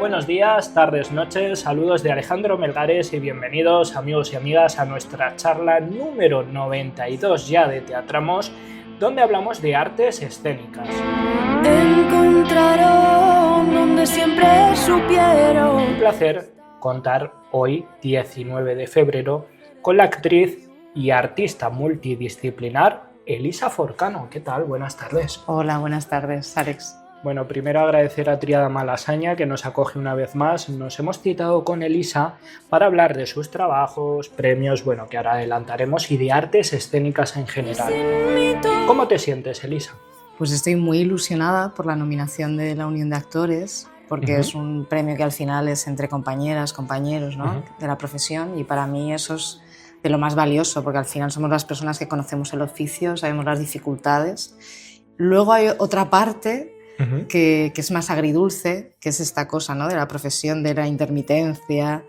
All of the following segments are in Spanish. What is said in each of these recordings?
Buenos días, tardes, noches, saludos de Alejandro Melgares y bienvenidos amigos y amigas a nuestra charla número 92 ya de Teatramos, donde hablamos de artes escénicas. Encontraron donde siempre supieron. Un placer contar hoy, 19 de febrero, con la actriz y artista multidisciplinar Elisa Forcano. ¿Qué tal? Buenas tardes. Hola, buenas tardes, Alex. Bueno, primero agradecer a Tríada Malasaña que nos acoge una vez más. Nos hemos citado con Elisa para hablar de sus trabajos, premios, bueno, que ahora adelantaremos, y de artes escénicas en general. ¿Cómo te sientes, Elisa? Pues estoy muy ilusionada por la nominación de la Unión de Actores, porque es un premio que al final es entre compañeras, compañeros, ¿no? De la profesión, y para mí eso es de lo más valioso, porque al final somos las personas que conocemos el oficio, sabemos las dificultades. Luego hay otra parte que es más agridulce, que es esta cosa, ¿no? De la profesión, de la intermitencia,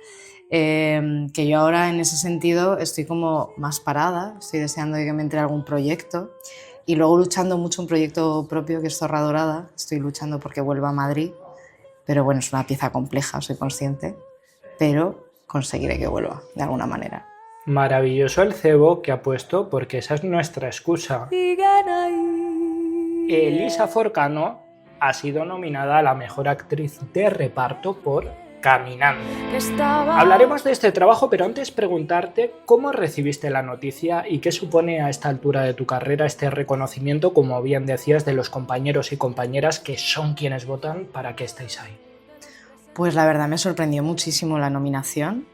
que yo ahora en ese sentido estoy como más parada, estoy deseando que me entre algún proyecto, y luego luchando mucho un proyecto propio que es Zorra Dorada. Estoy luchando porque vuelva a Madrid, pero bueno, es una pieza compleja, soy consciente, pero conseguiré que vuelva de alguna manera. Maravilloso el cebo que ha puesto, porque esa es nuestra excusa. Elisa Forcano ha sido nominada a la mejor actriz de reparto por Caminando. Hablaremos de este trabajo, pero antes preguntarte cómo recibiste la noticia y qué supone a esta altura de tu carrera este reconocimiento, como bien decías, de los compañeros y compañeras que son quienes votan para que estéis ahí. Pues la verdad me sorprendió muchísimo la nominación.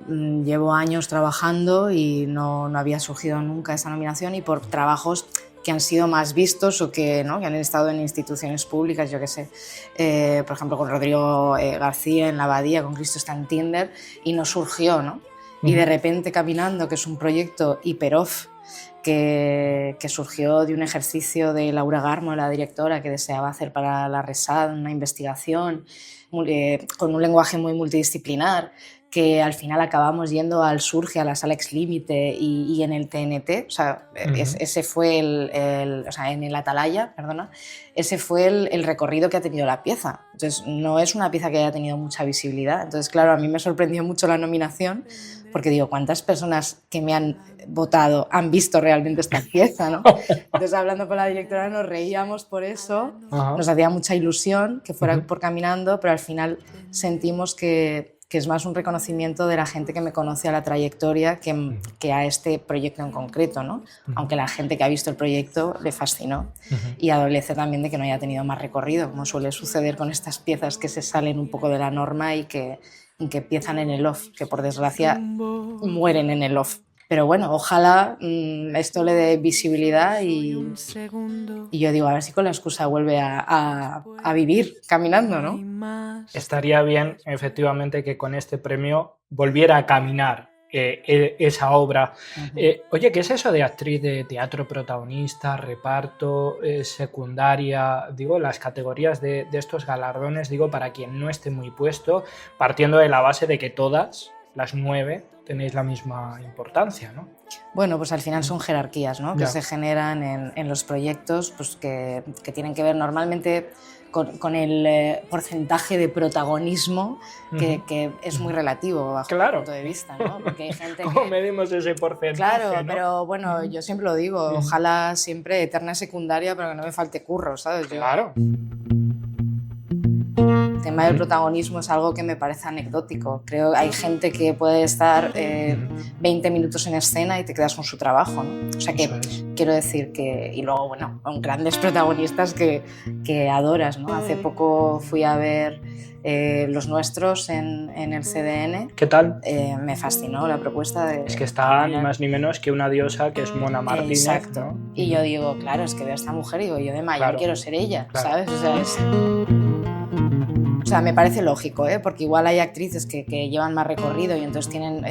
Llevo años trabajando y no había surgido nunca esa nominación, y por trabajos que han sido más vistos o que, ¿no? que han estado en instituciones públicas, yo qué sé, por ejemplo con Rodrigo García en La Abadía, con Cristo está en Tinder, y no surgió, ¿no? Y de repente Caminando, que es un proyecto hiper-off que surgió de un ejercicio de Laura Garmo, la directora, que deseaba hacer para la RESAD una investigación con un lenguaje muy multidisciplinar, que al final acabamos yendo al Surge, a la Sala Ex Límite y en el TNT, o sea, ese fue o sea, en el Atalaya, perdona, ese fue el recorrido que ha tenido la pieza. Entonces, no es una pieza que haya tenido mucha visibilidad. Entonces, claro, a mí me sorprendió mucho la nominación, porque digo, ¿cuántas personas que me han votado han visto realmente esta pieza, ¿no? Entonces, hablando con la directora, nos reíamos por eso, nos hacía mucha ilusión que fuera por Caminando, pero al final sentimos que es más un reconocimiento de la gente que me conoce a la trayectoria que a este proyecto en concreto, ¿no? Aunque la gente que ha visto el proyecto le fascinó, y adolece también de que no haya tenido más recorrido, como suele suceder con estas piezas que se salen un poco de la norma y que empiezan en el off, que por desgracia mueren en el off. Pero bueno, ojalá esto le dé visibilidad y yo digo, a ver si con la excusa vuelve a vivir Caminando, ¿no? Estaría bien, efectivamente, que con este premio volviera a caminar esa obra. Oye, ¿qué es eso de actriz de teatro protagonista, reparto, secundaria? Digo, las categorías de estos galardones, digo, para quien no esté muy puesto, partiendo de la base de que todas, las 9, tenéis la misma importancia, ¿no? Bueno, pues al final son jerarquías, ¿no? Que se generan en los proyectos, pues que tienen que ver normalmente con el porcentaje de protagonismo que es muy relativo bajo mi punto de vista, ¿no? Porque hay gente ¿Cómo medimos ese porcentaje? Claro, ¿no? pero bueno, yo siempre lo digo, ojalá siempre eterna secundaria, pero que no me falte curro, ¿sabes? Claro. El tema del protagonismo es algo que me parece anecdótico. Creo que hay gente que puede estar 20 minutos en escena y te quedas con su trabajo, ¿no? O sea que quiero decir que... Y luego, bueno, grandes protagonistas que adoras, ¿no? Hace poco fui a ver Los Nuestros en el CDN. ¿Qué tal? Me fascinó la propuesta de... Es que está ni más ni menos que una diosa que es Mona Martínez. Exacto. ¿No? Y yo digo, claro, es que veo a esta mujer y digo, yo de mayor quiero ser ella, ¿sabes? O sea, O sea, me parece lógico, porque igual hay actrices que llevan más recorrido y entonces tienen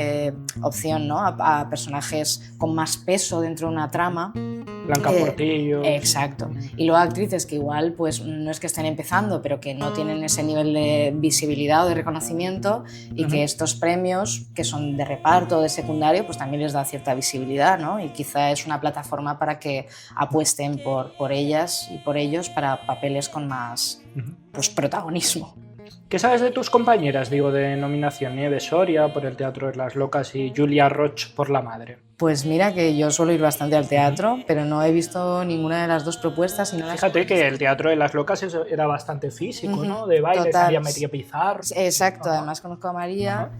opción, ¿no? a personajes con más peso dentro de una trama. Blanca Portillo. Exacto. Y luego actrices que igual pues no es que estén empezando, pero que no tienen ese nivel de visibilidad o de reconocimiento, y que estos premios, que son de reparto o de secundario, pues también les da cierta visibilidad, ¿no? Y quizá es una plataforma para que apuesten por ellas y por ellos para papeles con más pues, protagonismo. ¿Qué sabes de tus compañeras, digo, de nominación? Nieves Soria por El Teatro de las Locas y Julia Roch por La Madre. Pues mira que yo suelo ir bastante al teatro, pero no he visto ninguna de las dos propuestas. Y no Fíjate que El Teatro de las Locas era bastante físico, ¿no? De baile, total. salía María Pizarro. Exacto, además conozco a María,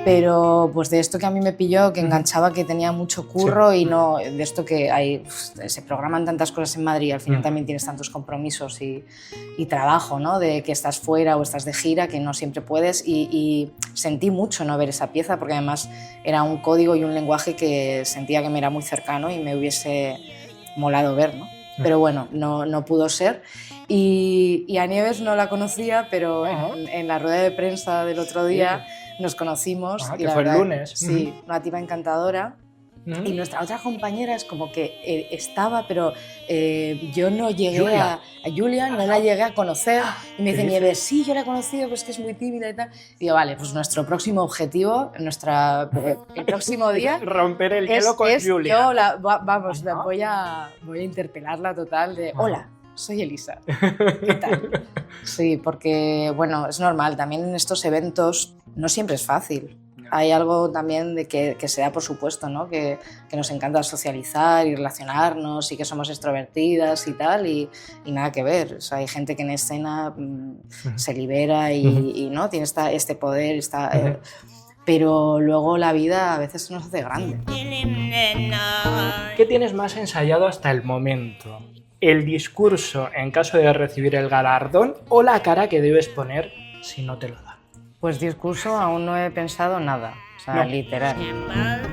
pero pues de esto que a mí me pilló, que enganchaba, que tenía mucho curro y no de esto que hay, se programan tantas cosas en Madrid, al final también tienes tantos compromisos y trabajo, ¿no? De que estás fuera o estás de gira, que no siempre puedes y sentí mucho no ver esa pieza porque además era un código y un lenguaje que sentía que me era muy cercano y me hubiese molado ver, ¿no? Pero bueno, no pudo ser. Y a Nieves no la conocía, pero en la rueda de prensa del otro día nos conocimos. Y que la fue verdad, el lunes. Sí, una tipa encantadora. Y nuestra otra compañera es como que estaba, pero yo no llegué a Julia, no la llegué a conocer. Y me dice Nieves, sí, yo la he conocido, pues que es muy tímida y tal. Y digo, vale, pues nuestro próximo objetivo, el próximo día... romper el hielo con Julia. Yo voy a interpelarla total de, hola, soy Elisa, ¿qué tal? Sí, porque, bueno, es normal, también en estos eventos no siempre es fácil. Hay algo también de que se da por supuesto, ¿no? Que nos encanta socializar y relacionarnos y que somos extrovertidas y tal, y nada que ver. O sea, hay gente que en escena se libera y ¿no? Tiene este poder, pero luego la vida a veces se nos hace grande. ¿Qué tienes más ensayado hasta el momento? ¿El discurso en caso de recibir el galardón o la cara que debes poner si no te lo dan? Pues discurso aún no he pensado nada, o sea, literal.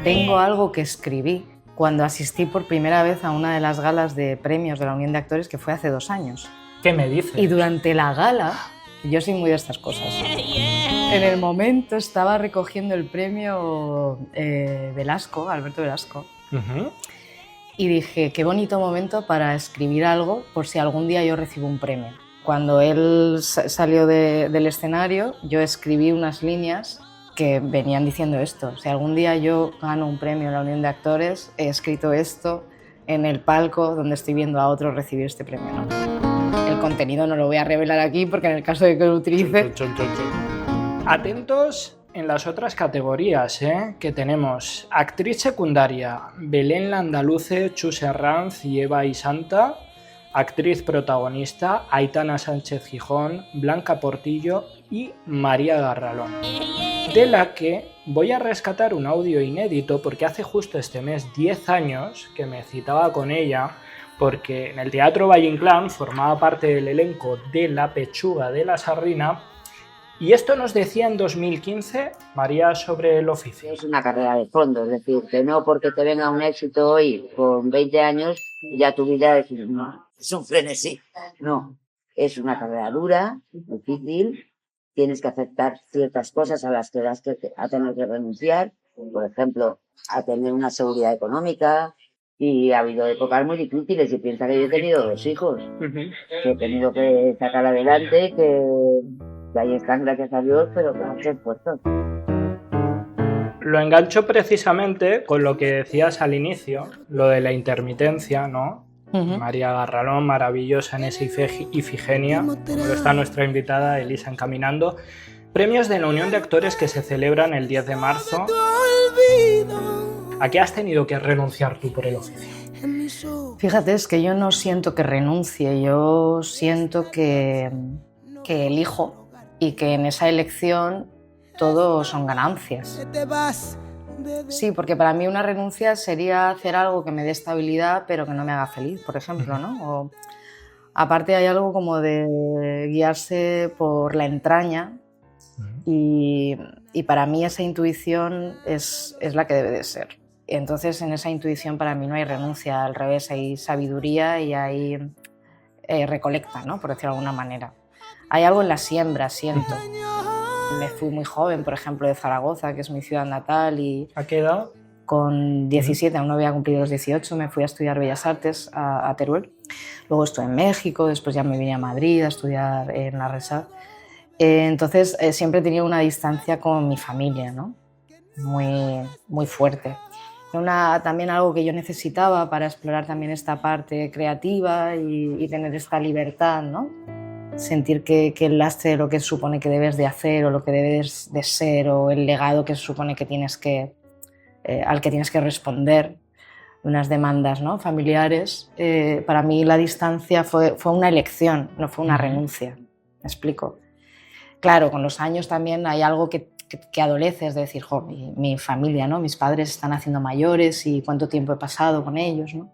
Tengo algo que escribí cuando asistí por primera vez a una de las galas de premios de la Unión de Actores, que fue hace 2 años. ¿Qué me dices? Y durante la gala, yo soy muy de estas cosas, en el momento estaba recogiendo el premio Velasco, Alberto Velasco, y dije, qué bonito momento para escribir algo por si algún día yo recibo un premio. Cuando él salió del escenario, yo escribí unas líneas que venían diciendo esto. Si algún día yo gano un premio en la Unión de Actores, he escrito esto en el palco donde estoy viendo a otros recibir este premio, ¿no? El contenido no lo voy a revelar aquí porque en el caso de que lo utilice... Atentos en las otras categorías, que tenemos actriz secundaria, Belén Landaluce, Chus Herranz y Eva Isanta. Actriz protagonista, Aitana Sánchez Gijón, Blanca Portillo y María Garralón, de la que voy a rescatar un audio inédito porque hace justo este mes 10 años que me citaba con ella porque en el Teatro Valle Inclán formaba parte del elenco de La Pechuga de la Sardina y esto nos decía en 2015 María sobre el oficio. Es una carrera de fondo, es decir, que no porque te venga un éxito hoy con 20 años ya tu vida es un frenesí. No, es una carrera dura, difícil, tienes que aceptar ciertas cosas a las que vas a tener que renunciar, por ejemplo, a tener una seguridad económica, y ha habido épocas muy difíciles y piensa que yo he tenido 2 hijos, que he tenido que sacar adelante, que ahí están, gracias a Dios, pero con mucho esfuerzo. Lo engancho precisamente con lo que decías al inicio, lo de la intermitencia, ¿no? María Garralón, maravillosa en esa Ifigenia, como está nuestra invitada Elisa Encaminando. Premios de la Unión de Actores que se celebran el 10 de marzo. ¿A qué has tenido que renunciar tú por el oficio? Fíjate, es que yo no siento que renuncie, yo siento que elijo y que en esa elección todo son ganancias. Sí, porque para mí una renuncia sería hacer algo que me dé estabilidad pero que no me haga feliz, por ejemplo, ¿no? Aparte hay algo como de guiarse por la entraña y para mí esa intuición es la que debe de ser. Entonces en esa intuición para mí no hay renuncia, al revés, hay sabiduría y hay recolecta, ¿no? Por decirlo de alguna manera. Hay algo en la siembra, siento. Me fui muy joven, por ejemplo, de Zaragoza, que es mi ciudad natal. Y ¿a qué edad? Con 17, aún no había cumplido los 18, me fui a estudiar Bellas Artes a Teruel. Luego estuve en México, después ya me vine a Madrid a estudiar en la RESAD. Entonces siempre he tenido una distancia con mi familia, ¿no? Muy, muy fuerte. También algo que yo necesitaba para explorar también esta parte creativa y tener esta libertad, ¿no? sentir que el lastre de lo que se supone que debes de hacer o lo que debes de ser o el legado que se supone que al que tienes que responder, unas demandas, ¿no?, familiares, para mí la distancia fue una elección, no fue una renuncia. ¿Me explico? Claro, con los años también hay algo que adoleces de decir, jo, mi familia, ¿no?, mis padres están haciendo mayores y cuánto tiempo he pasado con ellos, ¿no?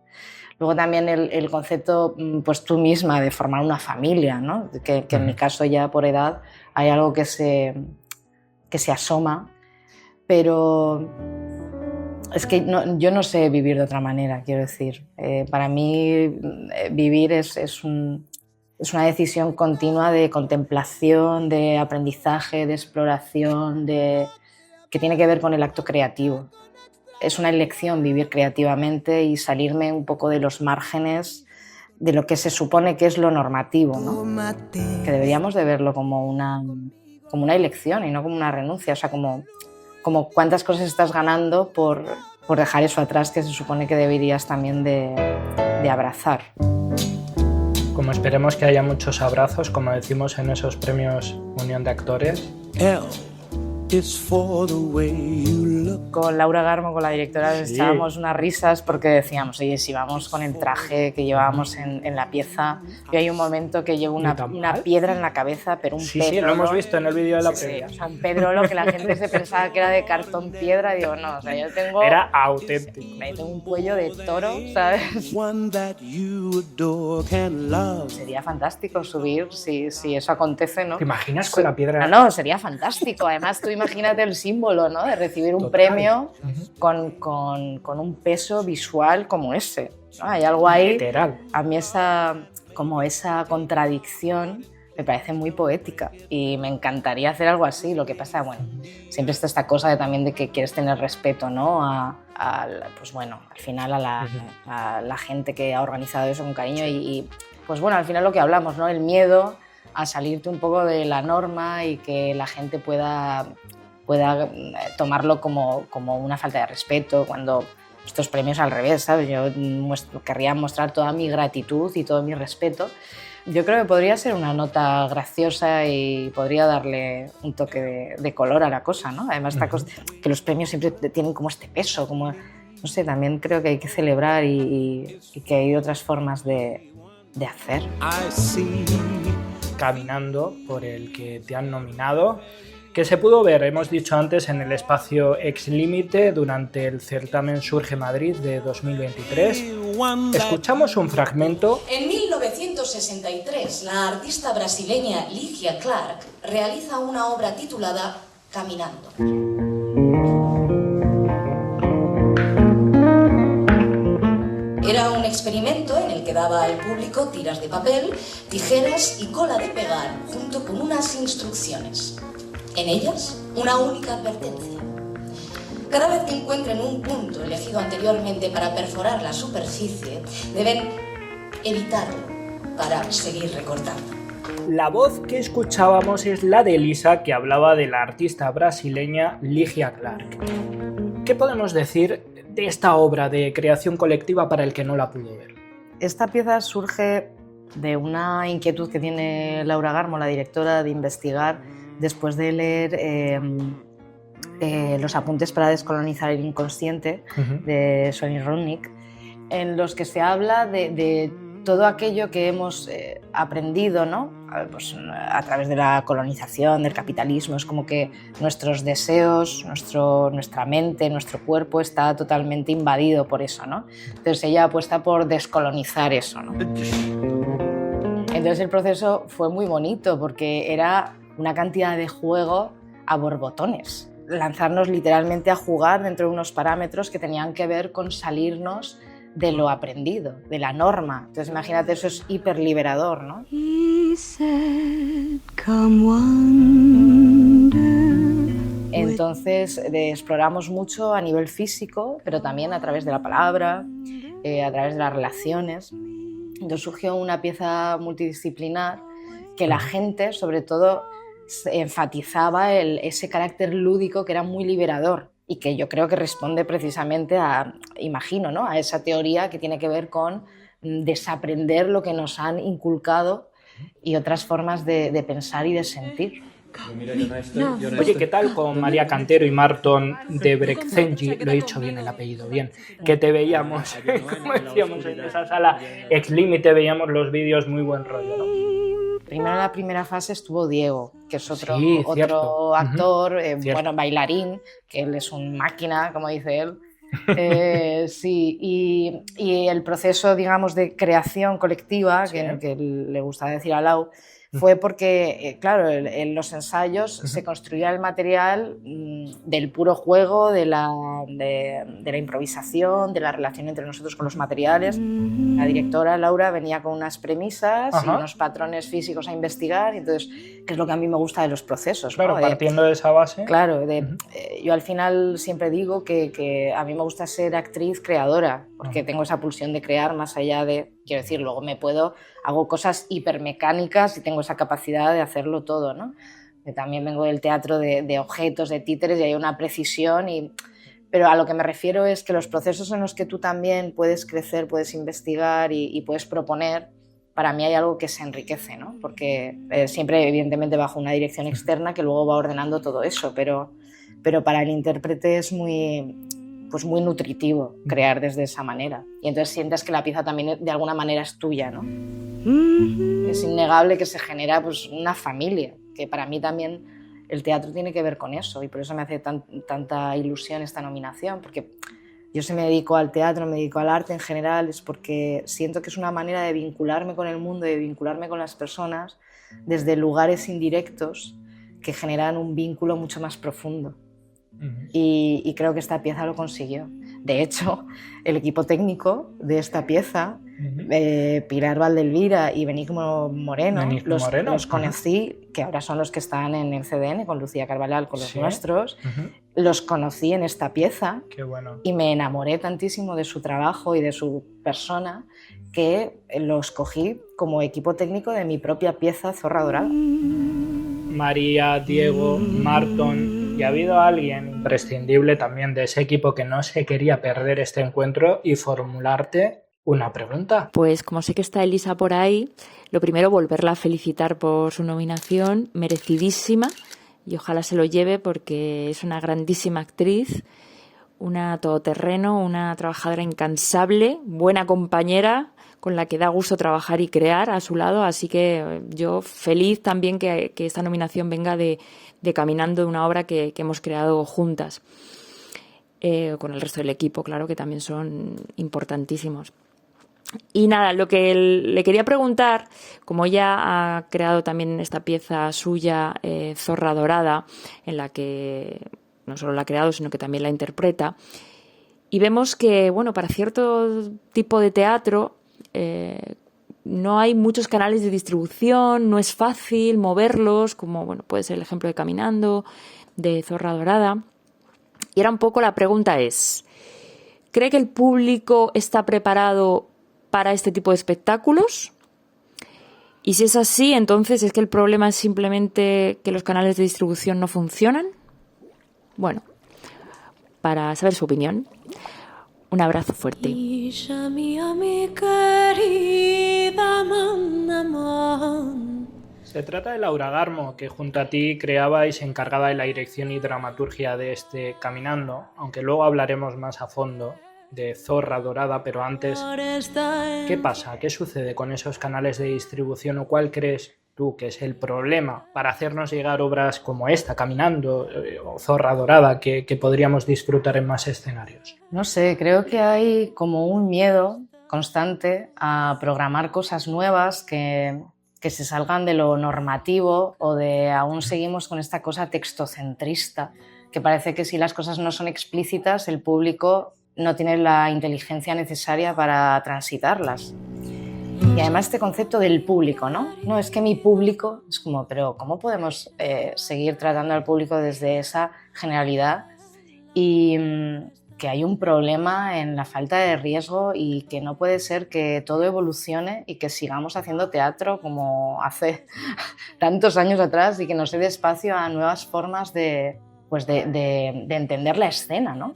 Luego también el concepto, pues tú misma, de formar una familia, ¿no?, que en mi caso ya por edad hay algo que se asoma, pero es que yo no sé vivir de otra manera, quiero decir. Para mí vivir es una decisión continua de contemplación, de aprendizaje, de exploración, que tiene que ver con el acto creativo. Es una elección vivir creativamente y salirme un poco de los márgenes de lo que se supone que es lo normativo, ¿no? Que deberíamos de verlo como una elección y no como una renuncia, o sea, como cuántas cosas estás ganando por dejar eso atrás que se supone que deberías también de abrazar. Como esperemos que haya muchos abrazos, como decimos en esos premios Unión de Actores. Con Laura Garmo, con la directora, echábamos unas risas porque decíamos, oye, si vamos con el traje que llevábamos en la pieza, yo hay un momento que llevo una piedra en la cabeza, pero un pedrolo. Sí, lo hemos visto en el vídeo de la previa. O sea, un pedrolo que la gente se pensaba que era de cartón piedra, digo, no, o sea, yo tengo... Era auténtico. Tengo un cuello de toro, ¿sabes? Sería fantástico subir si eso acontece, ¿no? ¿Te imaginas con la piedra? No, sería fantástico. Además, tú imagínate el símbolo, ¿no?, de recibir un premio con un peso visual como ese, ¿no? Hay algo ahí. Literal. A mí esa contradicción me parece muy poética y me encantaría hacer algo así. Lo que pasa, bueno, siempre está esta cosa también de que quieres tener respeto, ¿no?, pues bueno, al final a la gente que ha organizado eso con cariño y pues bueno, al final lo que hablamos, ¿no?, el miedo a salirte un poco de la norma y que la gente pueda tomarlo como una falta de respeto, cuando estos premios al revés, ¿sabes? Yo querría mostrar toda mi gratitud y todo mi respeto. Yo creo que podría ser una nota graciosa y podría darle un toque de color a la cosa, ¿no? Además, que los premios siempre tienen como este peso, como, no sé, también creo que hay que celebrar y que hay otras formas de hacer. Caminando por el que te han nominado, que se pudo ver, hemos dicho antes, en el espacio Ex Límite durante el certamen Surge Madrid de 2023. Escuchamos un fragmento. En 1963, la artista brasileña Ligia Clark realiza una obra titulada Caminando. Era un experimento en el que daba al público tiras de papel, tijeras y cola de pegar, junto con unas instrucciones. En ellas, una única advertencia. Cada vez que encuentren un punto elegido anteriormente para perforar la superficie, deben evitarlo para seguir recortando. La voz que escuchábamos es la de Elisa, que hablaba de la artista brasileña Ligia Clark. ¿Qué podemos decir de esta obra de creación colectiva para el que no la pudo ver? Esta pieza surge de una inquietud que tiene Laura Garmo, la directora, de investigar después de leer los apuntes para descolonizar el inconsciente de Sonny Roonick, en los que se habla de todo aquello que hemos aprendido, ¿no?, pues, a través de la colonización, del capitalismo. Es como que nuestros deseos, nuestra mente, nuestro cuerpo está totalmente invadido por eso, ¿no? Entonces ella apuesta por descolonizar eso, ¿no? Entonces el proceso fue muy bonito porque era una cantidad de juego a borbotones. Lanzarnos literalmente a jugar dentro de unos parámetros que tenían que ver con salirnos de lo aprendido, de la norma. Entonces imagínate, eso es hiperliberador, ¿no? Entonces exploramos mucho a nivel físico, pero también a través de la palabra, a través de las relaciones. Entonces surgió una pieza multidisciplinar que la gente, sobre todo, enfatizaba ese carácter lúdico que era muy liberador y que yo creo que responde precisamente imagino, ¿no?, a esa teoría que tiene que ver con desaprender lo que nos han inculcado y otras formas de pensar y de sentir. Oye, ¿qué tal con María Cantero y Marton de Brekzenji? Lo he dicho bien el apellido, bien. Que te veíamos, como decíamos, en esa sala Ex Límite, veíamos los vídeos, muy buen rollo, ¿no? Primero en la primera fase estuvo Diego, que es otro, Sí, otro cierto. actor, Cierto. bueno, bailarín, que él es un máquina, como dice él. Sí, y el proceso, digamos, de creación colectiva, Sí. que le gusta decir a Lau, fue porque, claro, en los ensayos se construía el material del puro juego, de la improvisación, de la relación entre nosotros con los materiales. La directora, Laura, venía con unas premisas y unos patrones físicos a investigar, y entonces, que es lo que a mí me gusta de los procesos. Claro, ¿no? partiendo de esa base. Claro, yo al final siempre digo que a mí me gusta ser actriz creadora, porque tengo esa pulsión de crear más allá de, quiero decir, luego hago cosas hipermecánicas y tengo esa capacidad de hacerlo todo, ¿no? Que también vengo del teatro de objetos, de títeres, y hay una precisión, pero a lo que me refiero es que los procesos en los que tú también puedes crecer, puedes investigar y puedes proponer, para mí hay algo que se enriquece, ¿no? Porque siempre, evidentemente, bajo una dirección externa que luego va ordenando todo eso, pero para el intérprete es muy nutritivo crear desde esa manera. Y entonces sientes que la pieza también de alguna manera es tuya, ¿no? Es innegable que se genera pues, una familia, que para mí también el teatro tiene que ver con eso, y por eso me hace tanta ilusión esta nominación, porque yo si me dedico al teatro, me dedico al arte en general, es porque siento que es una manera de vincularme con el mundo, de vincularme con las personas desde lugares indirectos que generan un vínculo mucho más profundo. Y creo que esta pieza lo consiguió. De hecho, el equipo técnico de esta pieza, Pilar Valdelvira y Benigno Moreno, los conocí, que ahora son los que están en el CDN con Lucía Carvalhal, con los nuestros, los conocí en esta pieza. Qué bueno. Y me enamoré tantísimo de su trabajo y de su persona que los cogí como equipo técnico de mi propia pieza Zorra Dorada. María, Diego, Marton, y ha habido alguien imprescindible también de ese equipo que no se quería perder este encuentro y formularte una pregunta. Pues como sé que está Elisa por ahí, lo primero, volverla a felicitar por su nominación, merecidísima, y ojalá se lo lleve porque es una grandísima actriz, una todoterreno, una trabajadora incansable, buena compañera, con la que da gusto trabajar y crear a su lado, así que yo feliz también que esta nominación venga de Caminando, de una obra que hemos creado juntas, con el resto del equipo, claro, que también son importantísimos. Y nada, lo que le quería preguntar, como ella ha creado también esta pieza suya, Zorra Dorada, en la que no solo la ha creado, sino que también la interpreta, y vemos que, bueno, para cierto tipo de teatro no hay muchos canales de distribución, no es fácil moverlos, como bueno, puede ser el ejemplo de Caminando, de Zorra Dorada. Y era un poco la pregunta es, ¿cree que el público está preparado para este tipo de espectáculos? Y si es así, entonces ¿es que el problema es simplemente que los canales de distribución no funcionan? Bueno, para saber su opinión, un abrazo fuerte. Se trata de Laura Garmo, que junto a ti creaba y se encargaba de la dirección y dramaturgia de este Caminando, aunque luego hablaremos más a fondo de Zorra Dorada, pero antes, ¿qué pasa? ¿Qué sucede con esos canales de distribución o cuál crees tú que es el problema para hacernos llegar obras como esta, Caminando o Zorra Dorada, que podríamos disfrutar en más escenarios? No sé, creo que hay como un miedo constante a programar cosas nuevas que se salgan de lo normativo o de aún seguimos con esta cosa textocentrista, que parece que si las cosas no son explícitas, el público no tiene la inteligencia necesaria para transitarlas. Y además este concepto del público, ¿no? No, es que mi público es como, pero ¿cómo podemos seguir tratando al público desde esa generalidad? Y que hay un problema en la falta de riesgo y que no puede ser que todo evolucione y que sigamos haciendo teatro como hace tantos años atrás y que nos dé espacio a nuevas formas de entender la escena, ¿no?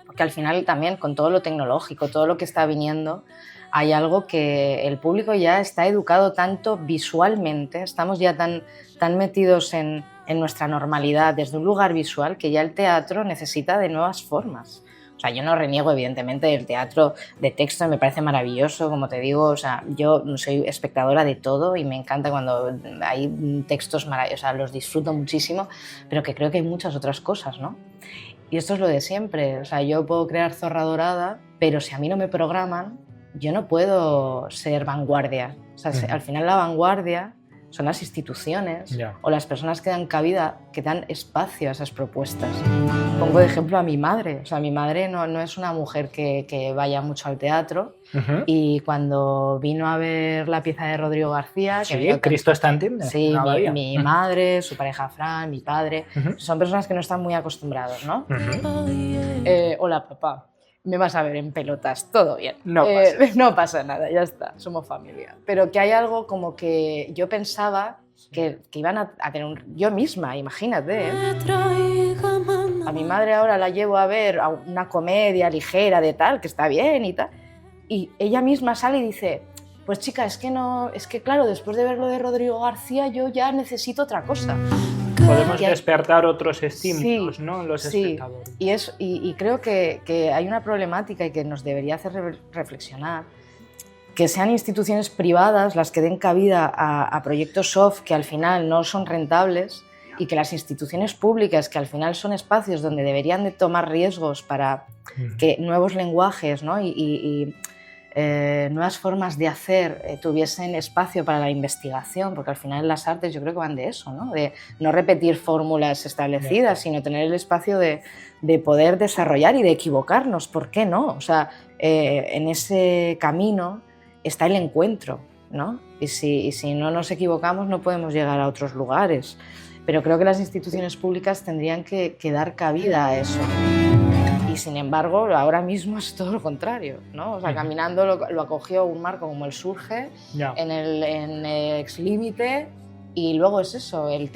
Porque al final también con todo lo tecnológico, todo lo que está viniendo, hay algo que el público ya está educado tanto visualmente, estamos ya tan metidos en nuestra normalidad desde un lugar visual que ya el teatro necesita de nuevas formas. O sea, yo no reniego evidentemente del teatro de texto, me parece maravilloso, como te digo, o sea, yo soy espectadora de todo y me encanta cuando hay textos maravillosos, o sea, los disfruto muchísimo, pero que creo que hay muchas otras cosas, ¿no? Y esto es lo de siempre, o sea, yo puedo crear Zorra Dorada, pero si a mí no me programan, yo no puedo ser vanguardia. O sea, al final la vanguardia son las instituciones o las personas que dan cabida, que dan espacio a esas propuestas. Pongo de ejemplo a mi madre. O sea, mi madre no es una mujer que vaya mucho al teatro y cuando vino a ver la pieza de Rodrigo García... Sí, Cristo está en Tinder. Sí, mi madre, su pareja Fran, mi padre, son personas que no están muy acostumbrados, ¿no? Hola, papá. Me vas a ver en pelotas, todo bien. No pasa nada, ya está, somos familia. Pero que hay algo como que yo pensaba que iban a tener yo misma, imagínate. A mi madre ahora la llevo a ver a una comedia ligera de tal, que está bien y tal, y ella misma sale y dice, pues chica, es que claro, después de ver lo de Rodrigo García yo ya necesito otra cosa. Podemos despertar otros estímulos, sí, ¿no? Los espectadores. Y creo que hay una problemática y que nos debería hacer reflexionar, que sean instituciones privadas las que den cabida a proyectos soft que al final no son rentables y que las instituciones públicas, que al final son espacios donde deberían de tomar riesgos para que nuevos lenguajes, ¿no? Nuevas formas de hacer tuviesen espacio para la investigación, porque al final las artes yo creo que van de eso, ¿no? De no repetir fórmulas establecidas, sino tener el espacio de poder desarrollar y de equivocarnos, ¿por qué no? O sea, en ese camino está el encuentro, ¿no? Y si no nos equivocamos no podemos llegar a otros lugares, pero creo que las instituciones públicas tendrían que dar cabida a eso. Y sin embargo, ahora mismo es todo lo contrario, ¿no? O sea, Caminando lo acogió un marco como el Surge, en Ex Límite, y luego es eso, el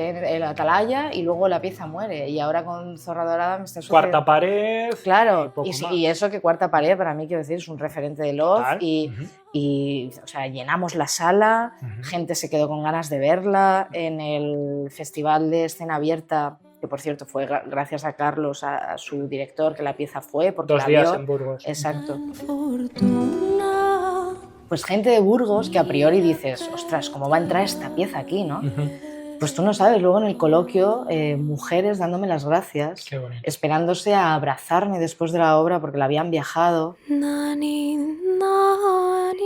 Atalaya, y luego la pieza muere. Y ahora con Zorra Dorada me está sucediendo... Cuarta Pared... Claro, y eso que Cuarta Pared para mí, quiero decir, es un referente de Love, y o sea, llenamos la sala, gente se quedó con ganas de verla, en el Festival de Escena Abierta, que por cierto fue gracias a Carlos, a su director, que la pieza fue, porque 2 días en Burgos. Exacto. Pues gente de Burgos que a priori dices, ostras, ¿cómo va a entrar esta pieza aquí, no? Pues tú no sabes, luego en el coloquio, mujeres dándome las gracias, esperándose a abrazarme después de la obra porque la habían viajado.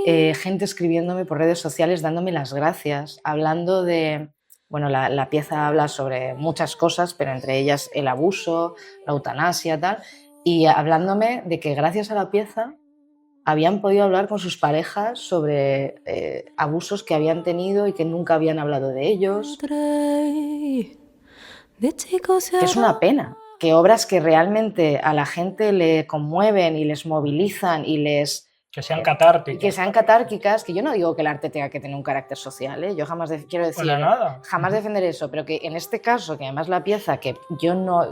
Gente escribiéndome por redes sociales dándome las gracias, hablando de... Bueno, la pieza habla sobre muchas cosas, pero entre ellas el abuso, la eutanasia, tal, y hablándome de que gracias a la pieza habían podido hablar con sus parejas sobre abusos que habían tenido y que nunca habían hablado de ellos. Que es una pena, que obras que realmente a la gente le conmueven y les movilizan y les... Que sean catárticas. Que sean catárquicas, que yo no digo que el arte tenga que tener un carácter social, ¿eh? Yo jamás quiero decir, jamás defender eso, pero que en este caso, que además la pieza que yo no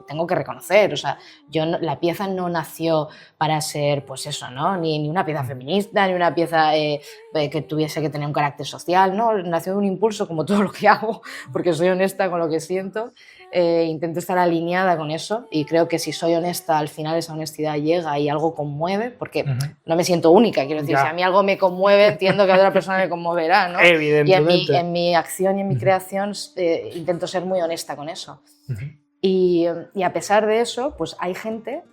tengo que reconocer, o sea, la pieza no nació para ser, pues eso, ¿no? Ni una pieza feminista, ni una pieza que tuviese que tener un carácter social, ¿no? Nació de un impulso como todo lo que hago, porque soy honesta con lo que siento. Intento estar alineada con eso y creo que si soy honesta al final esa honestidad llega y algo conmueve, porque no me siento única, quiero decir, si a mí algo me conmueve entiendo que a otra persona me conmoverá, ¿no? Evidentemente. Y en mi acción y en mi creación intento ser muy honesta con eso. Y a pesar de eso, pues hay gente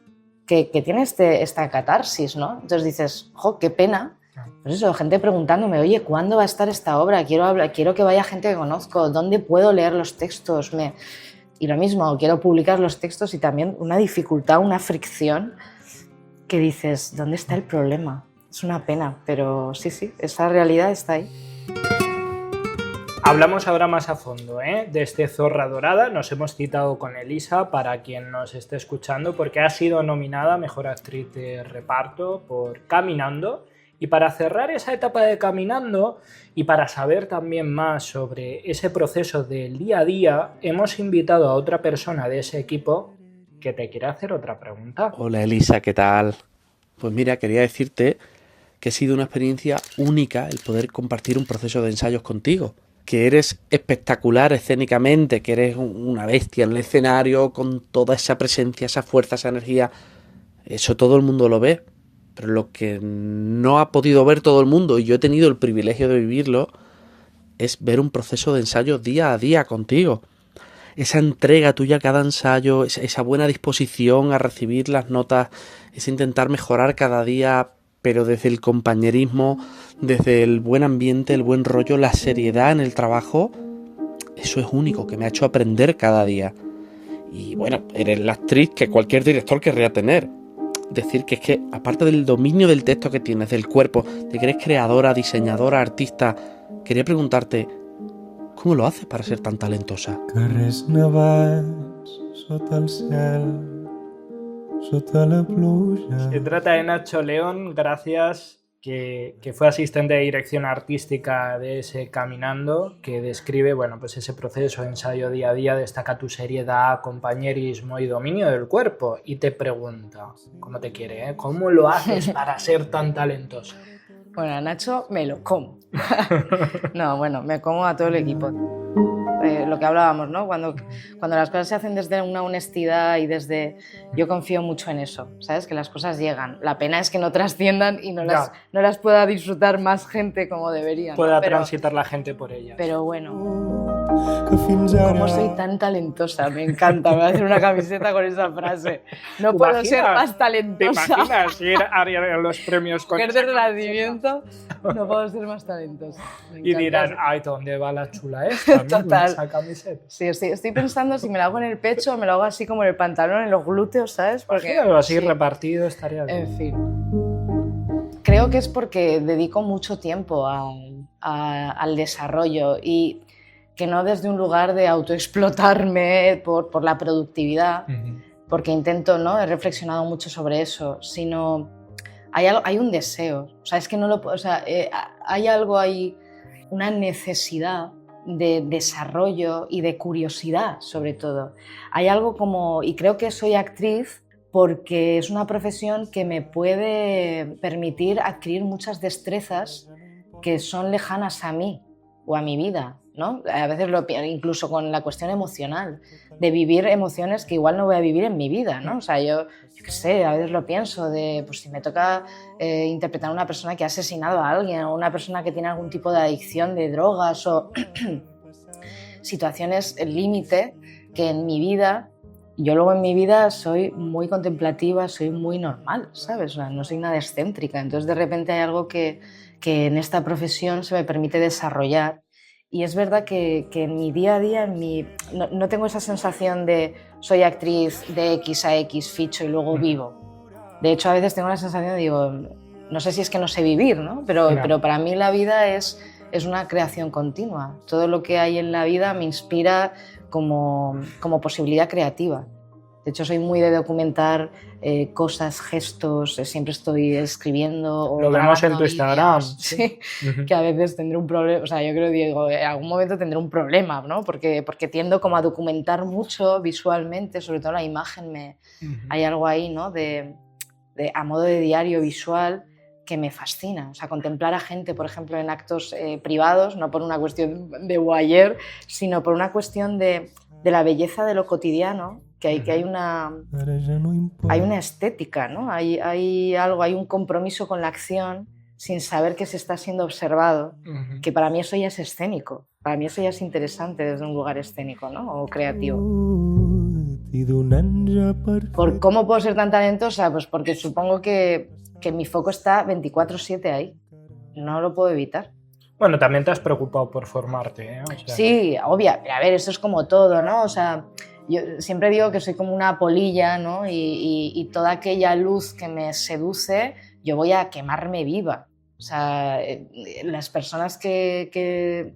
que tiene esta catarsis, ¿no? Entonces dices, jo, qué pena. Pues eso, gente preguntándome, oye, ¿cuándo va a estar esta obra? Quiero que vaya gente que conozco, ¿dónde puedo leer los textos? Y lo mismo, quiero publicar los textos y también una dificultad, una fricción que dices, ¿dónde está el problema? Es una pena, pero sí, esa realidad está ahí. Hablamos ahora más a fondo, de este Zorra Dorada. Nos hemos citado con Elisa, para quien nos esté escuchando, porque ha sido nominada a Mejor Actriz de Reparto por Caminando. Y para cerrar esa etapa de Caminando y para saber también más sobre ese proceso del día a día, hemos invitado a otra persona de ese equipo que te quiere hacer otra pregunta. Hola Elisa, ¿qué tal? Pues mira, quería decirte que ha sido una experiencia única el poder compartir un proceso de ensayos contigo. Que eres espectacular escénicamente, que eres una bestia en el escenario con toda esa presencia, esa fuerza, esa energía. Eso todo el mundo lo ve. Pero lo que no ha podido ver todo el mundo, y yo he tenido el privilegio de vivirlo, es ver un proceso de ensayo día a día contigo. Esa entrega tuya a cada ensayo, esa buena disposición a recibir las notas, es intentar mejorar cada día, pero desde el compañerismo, desde el buen ambiente, el buen rollo, la seriedad en el trabajo. Eso es único, que me ha hecho aprender cada día. Y bueno, eres la actriz que cualquier director querría tener. Decir que es que, aparte del dominio del texto que tienes, del cuerpo, de que eres creadora, diseñadora, artista, quería preguntarte, ¿cómo lo haces para ser tan talentosa? Carrers nevats sota el cel, sota la pluja. Se trata de Nacho León, gracias, que fue asistente de dirección artística de ese Caminando, que describe, bueno, pues ese proceso de ensayo día a día, destaca tu seriedad, compañerismo y dominio del cuerpo, y te pregunta, ¿cómo te quiere, eh? ¿Cómo lo haces para ser tan talentosa? Bueno, a Nacho me lo como. No, bueno, me como a todo el equipo. Lo que hablábamos, ¿no? Cuando las cosas se hacen desde una honestidad y desde... Yo confío mucho en eso, ¿sabes? Que las cosas llegan. La pena es que no trasciendan y no las pueda disfrutar más gente como debería, ¿no? Pueda transitar la gente por ellas. Pero bueno... ¿Cómo soy tan talentosa? Me encanta, me voy a hacer una camiseta con esa frase. No puedo ser más talentosa. ¿Te imaginas ir a los premios con Mujer de Renacimiento? No puedo ser más talentosa. Y dirán, ay, ¿dónde va la chula esta? Total. Esa camiseta. Sí, estoy pensando si me la hago en el pecho o me lo hago así como en el pantalón, en los glúteos, ¿sabes? Porque así repartido estaría bien. En fin. Creo que es porque dedico mucho tiempo al desarrollo y que no desde un lugar de autoexplotarme por la productividad, porque intento, ¿no? He reflexionado mucho sobre eso, sino hay un deseo, o sea, es que no lo, o sea, hay algo, hay una necesidad de desarrollo y de curiosidad, sobre todo. Hay algo como, y creo que soy actriz porque es una profesión que me puede permitir adquirir muchas destrezas que son lejanas a mí o a mi vida, ¿no? A veces incluso con la cuestión emocional, de vivir emociones que igual no voy a vivir en mi vida, ¿no? O sea, yo qué sé, a veces lo pienso de, pues si me toca interpretar a una persona que ha asesinado a alguien o una persona que tiene algún tipo de adicción de drogas o situaciones límite que en mi vida, yo luego en mi vida soy muy contemplativa, soy muy normal, ¿sabes? O sea, no soy nada excéntrica, entonces de repente hay algo que en esta profesión se me permite desarrollar. Y es verdad que en mi día a día no tengo esa sensación de soy actriz de X a X, ficho y luego vivo. De hecho, a veces tengo la sensación de, digo, no sé si es que no sé vivir, ¿no? Pero para mí la vida es una creación continua. Todo lo que hay en la vida me inspira como posibilidad creativa. De hecho, soy muy de documentar cosas, gestos, siempre estoy escribiendo. Lo vemos en tu Instagram. Sí, que a veces tendré un problema, o sea, yo creo, digo, en algún momento tendré un problema, ¿no? Porque tiendo como a documentar mucho visualmente, sobre todo la imagen, hay algo ahí, ¿no? A modo de diario visual que me fascina. O sea, contemplar a gente, por ejemplo, en actos privados, no por una cuestión de voyeur, sino por una cuestión de la belleza de lo cotidiano, que hay una estética, ¿no? Hay algo, hay un compromiso con la acción sin saber que se está siendo observado, que para mí eso ya es escénico, para mí eso ya es interesante desde un lugar escénico, ¿no? O creativo. ¿Por cómo puedo ser tan talentosa? Pues porque supongo que mi foco está 24/7 ahí, no lo puedo evitar. Bueno, también te has preocupado por formarte, ¿eh? O sea, sí, obvio, pero a ver, esto es como todo, ¿no? O sea, yo siempre digo que soy como una polilla, ¿no? Y toda aquella luz que me seduce, yo voy a quemarme viva. O sea, las personas que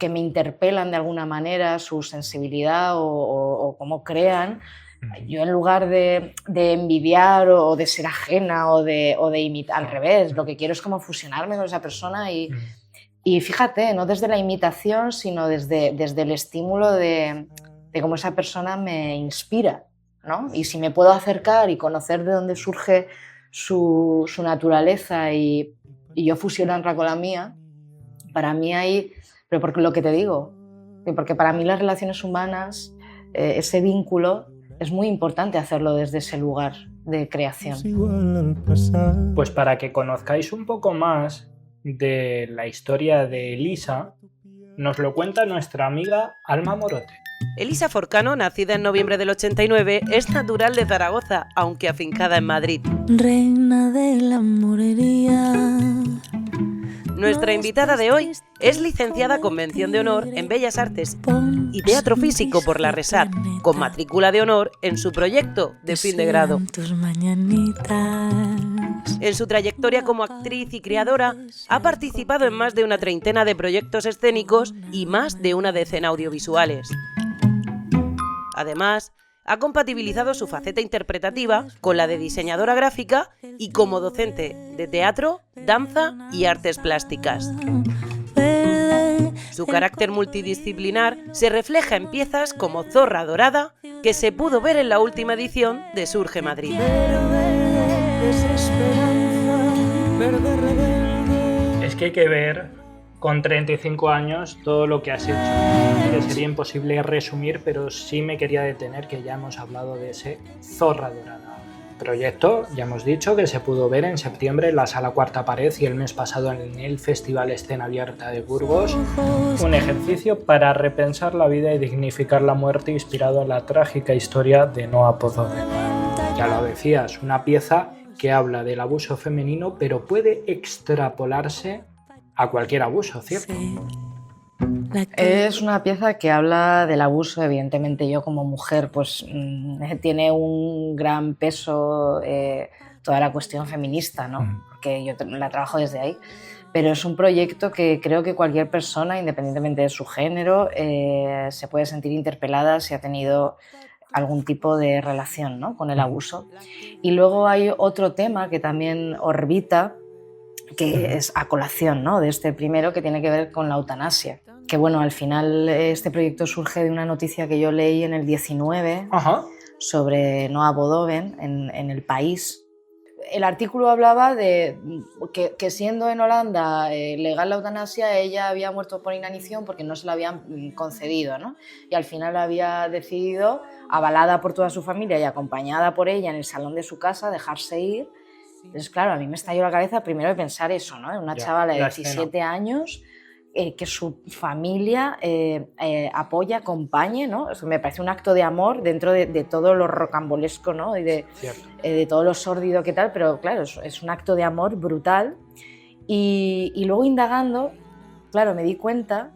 me interpelan de alguna manera, su sensibilidad o cómo crean, yo en lugar de envidiar o de ser ajena o de imitar, al revés, lo que quiero es como fusionarme con esa persona y fíjate, no desde la imitación, sino desde el estímulo de cómo esa persona me inspira, ¿no? Y si me puedo acercar y conocer de dónde surge su naturaleza y y yo fusionarla con la mía, para mí hay... Pero porque lo que te digo, porque para mí las relaciones humanas, ese vínculo, es muy importante hacerlo desde ese lugar de creación. Pues para que conozcáis un poco más de la historia de Elisa, nos lo cuenta nuestra amiga Alma Morote. Elisa Forcano, nacida en noviembre del 89, es natural de Zaragoza, aunque afincada en Madrid. Reina de la morería. Nuestra invitada de hoy es licenciada con mención de honor en Bellas Artes y Teatro Físico por la RESAT, con matrícula de honor en su proyecto de fin de grado. En su trayectoria como actriz y creadora, ha participado en más de una treintena de proyectos escénicos y más de una decena audiovisuales. Además, ha compatibilizado su faceta interpretativa con la de diseñadora gráfica y como docente de teatro, danza y artes plásticas. Su carácter multidisciplinar se refleja en piezas como Zorra Dorada, que se pudo ver en la última edición de Surge Madrid. Es que hay que ver con 35 años todo lo que has hecho, que sería imposible resumir, pero sí me quería detener, que ya hemos hablado de ese Zorra Dorada. Proyecto, ya hemos dicho, que se pudo ver en septiembre en la Sala Cuarta Pared y el mes pasado en el Festival Escena Abierta de Burgos. Un ejercicio para repensar la vida y dignificar la muerte, inspirado en la trágica historia de Noa Pozoven. Ya lo decías, una pieza que habla del abuso femenino, pero puede extrapolarse a cualquier abuso, ¿cierto? Es una pieza que habla del abuso. Evidentemente yo como mujer pues tiene un gran peso toda la cuestión feminista, ¿no? Porque yo la trabajo desde ahí, pero es un proyecto que creo que cualquier persona, independientemente de su género, se puede sentir interpelada si ha tenido algún tipo de relación, ¿no?, con el abuso. Y luego hay otro tema que también orbita, que es a colación, ¿no?, de este primero, que tiene que ver con la eutanasia. Que bueno, al final este proyecto surge de una noticia que yo leí en el 19 sobre Noa Pozoven en El País. El artículo hablaba de que siendo en Holanda legal la eutanasia, ella había muerto por inanición porque no se la habían concedido, ¿no? Y al final había decidido, avalada por toda su familia y acompañada por ella en el salón de su casa, dejarse ir. Entonces, claro, a mí me estalló la cabeza primero de pensar eso, ¿no? Una chavala de 17 años que su familia apoya, acompañe, ¿no? Eso me parece un acto de amor dentro de todo lo rocambolesco, ¿no? Y de todo lo sórdido que tal, pero claro, es un acto de amor brutal. Y luego indagando, claro, me di cuenta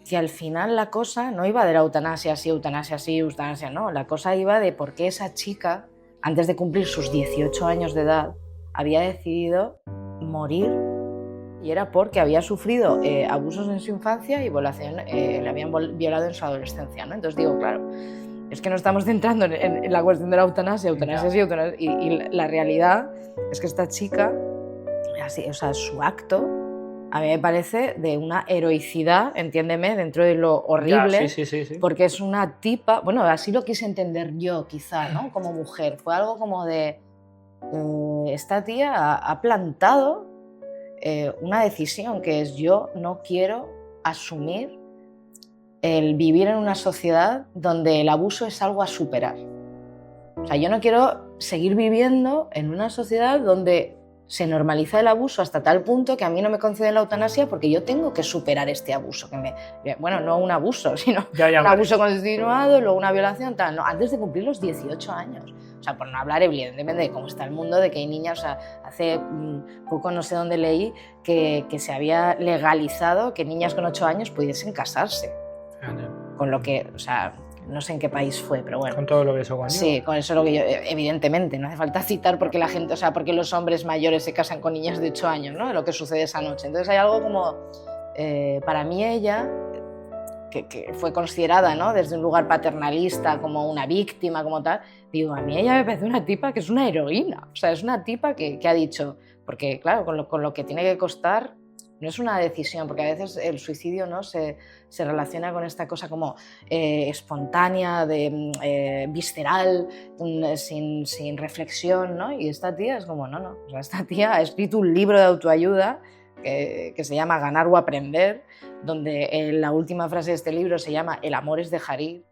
que al final la cosa no iba de la eutanasia sí, eutanasia no. La cosa iba de por qué esa chica, antes de cumplir sus 18 años de edad, había decidido morir. Y era porque había sufrido abusos en su infancia y le habían violado en su adolescencia, ¿no? Entonces digo, claro, es que nos estamos centrando en la cuestión de la eutanasia sí, eutanasia, y la realidad es que esta chica, así, o sea, su acto, a mí me parece de una heroicidad, entiéndeme, dentro de lo horrible, sí. porque es una tipa, bueno, así lo quise entender yo quizá, ¿no?, como mujer, fue algo como de, esta tía ha plantado una decisión, que es: yo no quiero asumir el vivir en una sociedad donde el abuso es algo a superar. O sea, yo no quiero seguir viviendo en una sociedad donde se normaliza el abuso hasta tal punto que a mí no me conceden la eutanasia porque yo tengo que superar este abuso. Bueno, no un abuso, sino un abuso continuado, luego una violación, tal, no, antes de cumplir los 18 años. O sea, por no hablar evidentemente de cómo está el mundo, de que hay niñas, o sea, hace poco no sé dónde leí que se había legalizado que niñas con 8 años pudiesen casarse. Con lo que, o sea, no sé en qué país fue, pero bueno. Con todo lo que eso conlleva. Sí, con eso lo que yo, evidentemente, no hace falta citar porque la gente, o sea, porque los hombres mayores se casan con niñas de 8 años, ¿no? Lo que sucede esa noche. Entonces hay algo como, para mí ella, que fue considerada, ¿no?, desde un lugar paternalista, como una víctima, como tal, digo, a mí ella me parece una tipa que es una heroína. O sea, es una tipa que ha dicho, porque claro, con lo que tiene que costar no es una decisión, porque a veces el suicidio, ¿no? se relaciona con esta cosa como espontánea, visceral, sin reflexión, ¿no? Y esta tía es como, no, o sea, esta tía ha escrito un libro de autoayuda que se llama Ganar o Aprender, donde la última frase de este libro se llama El amor es dejar ir,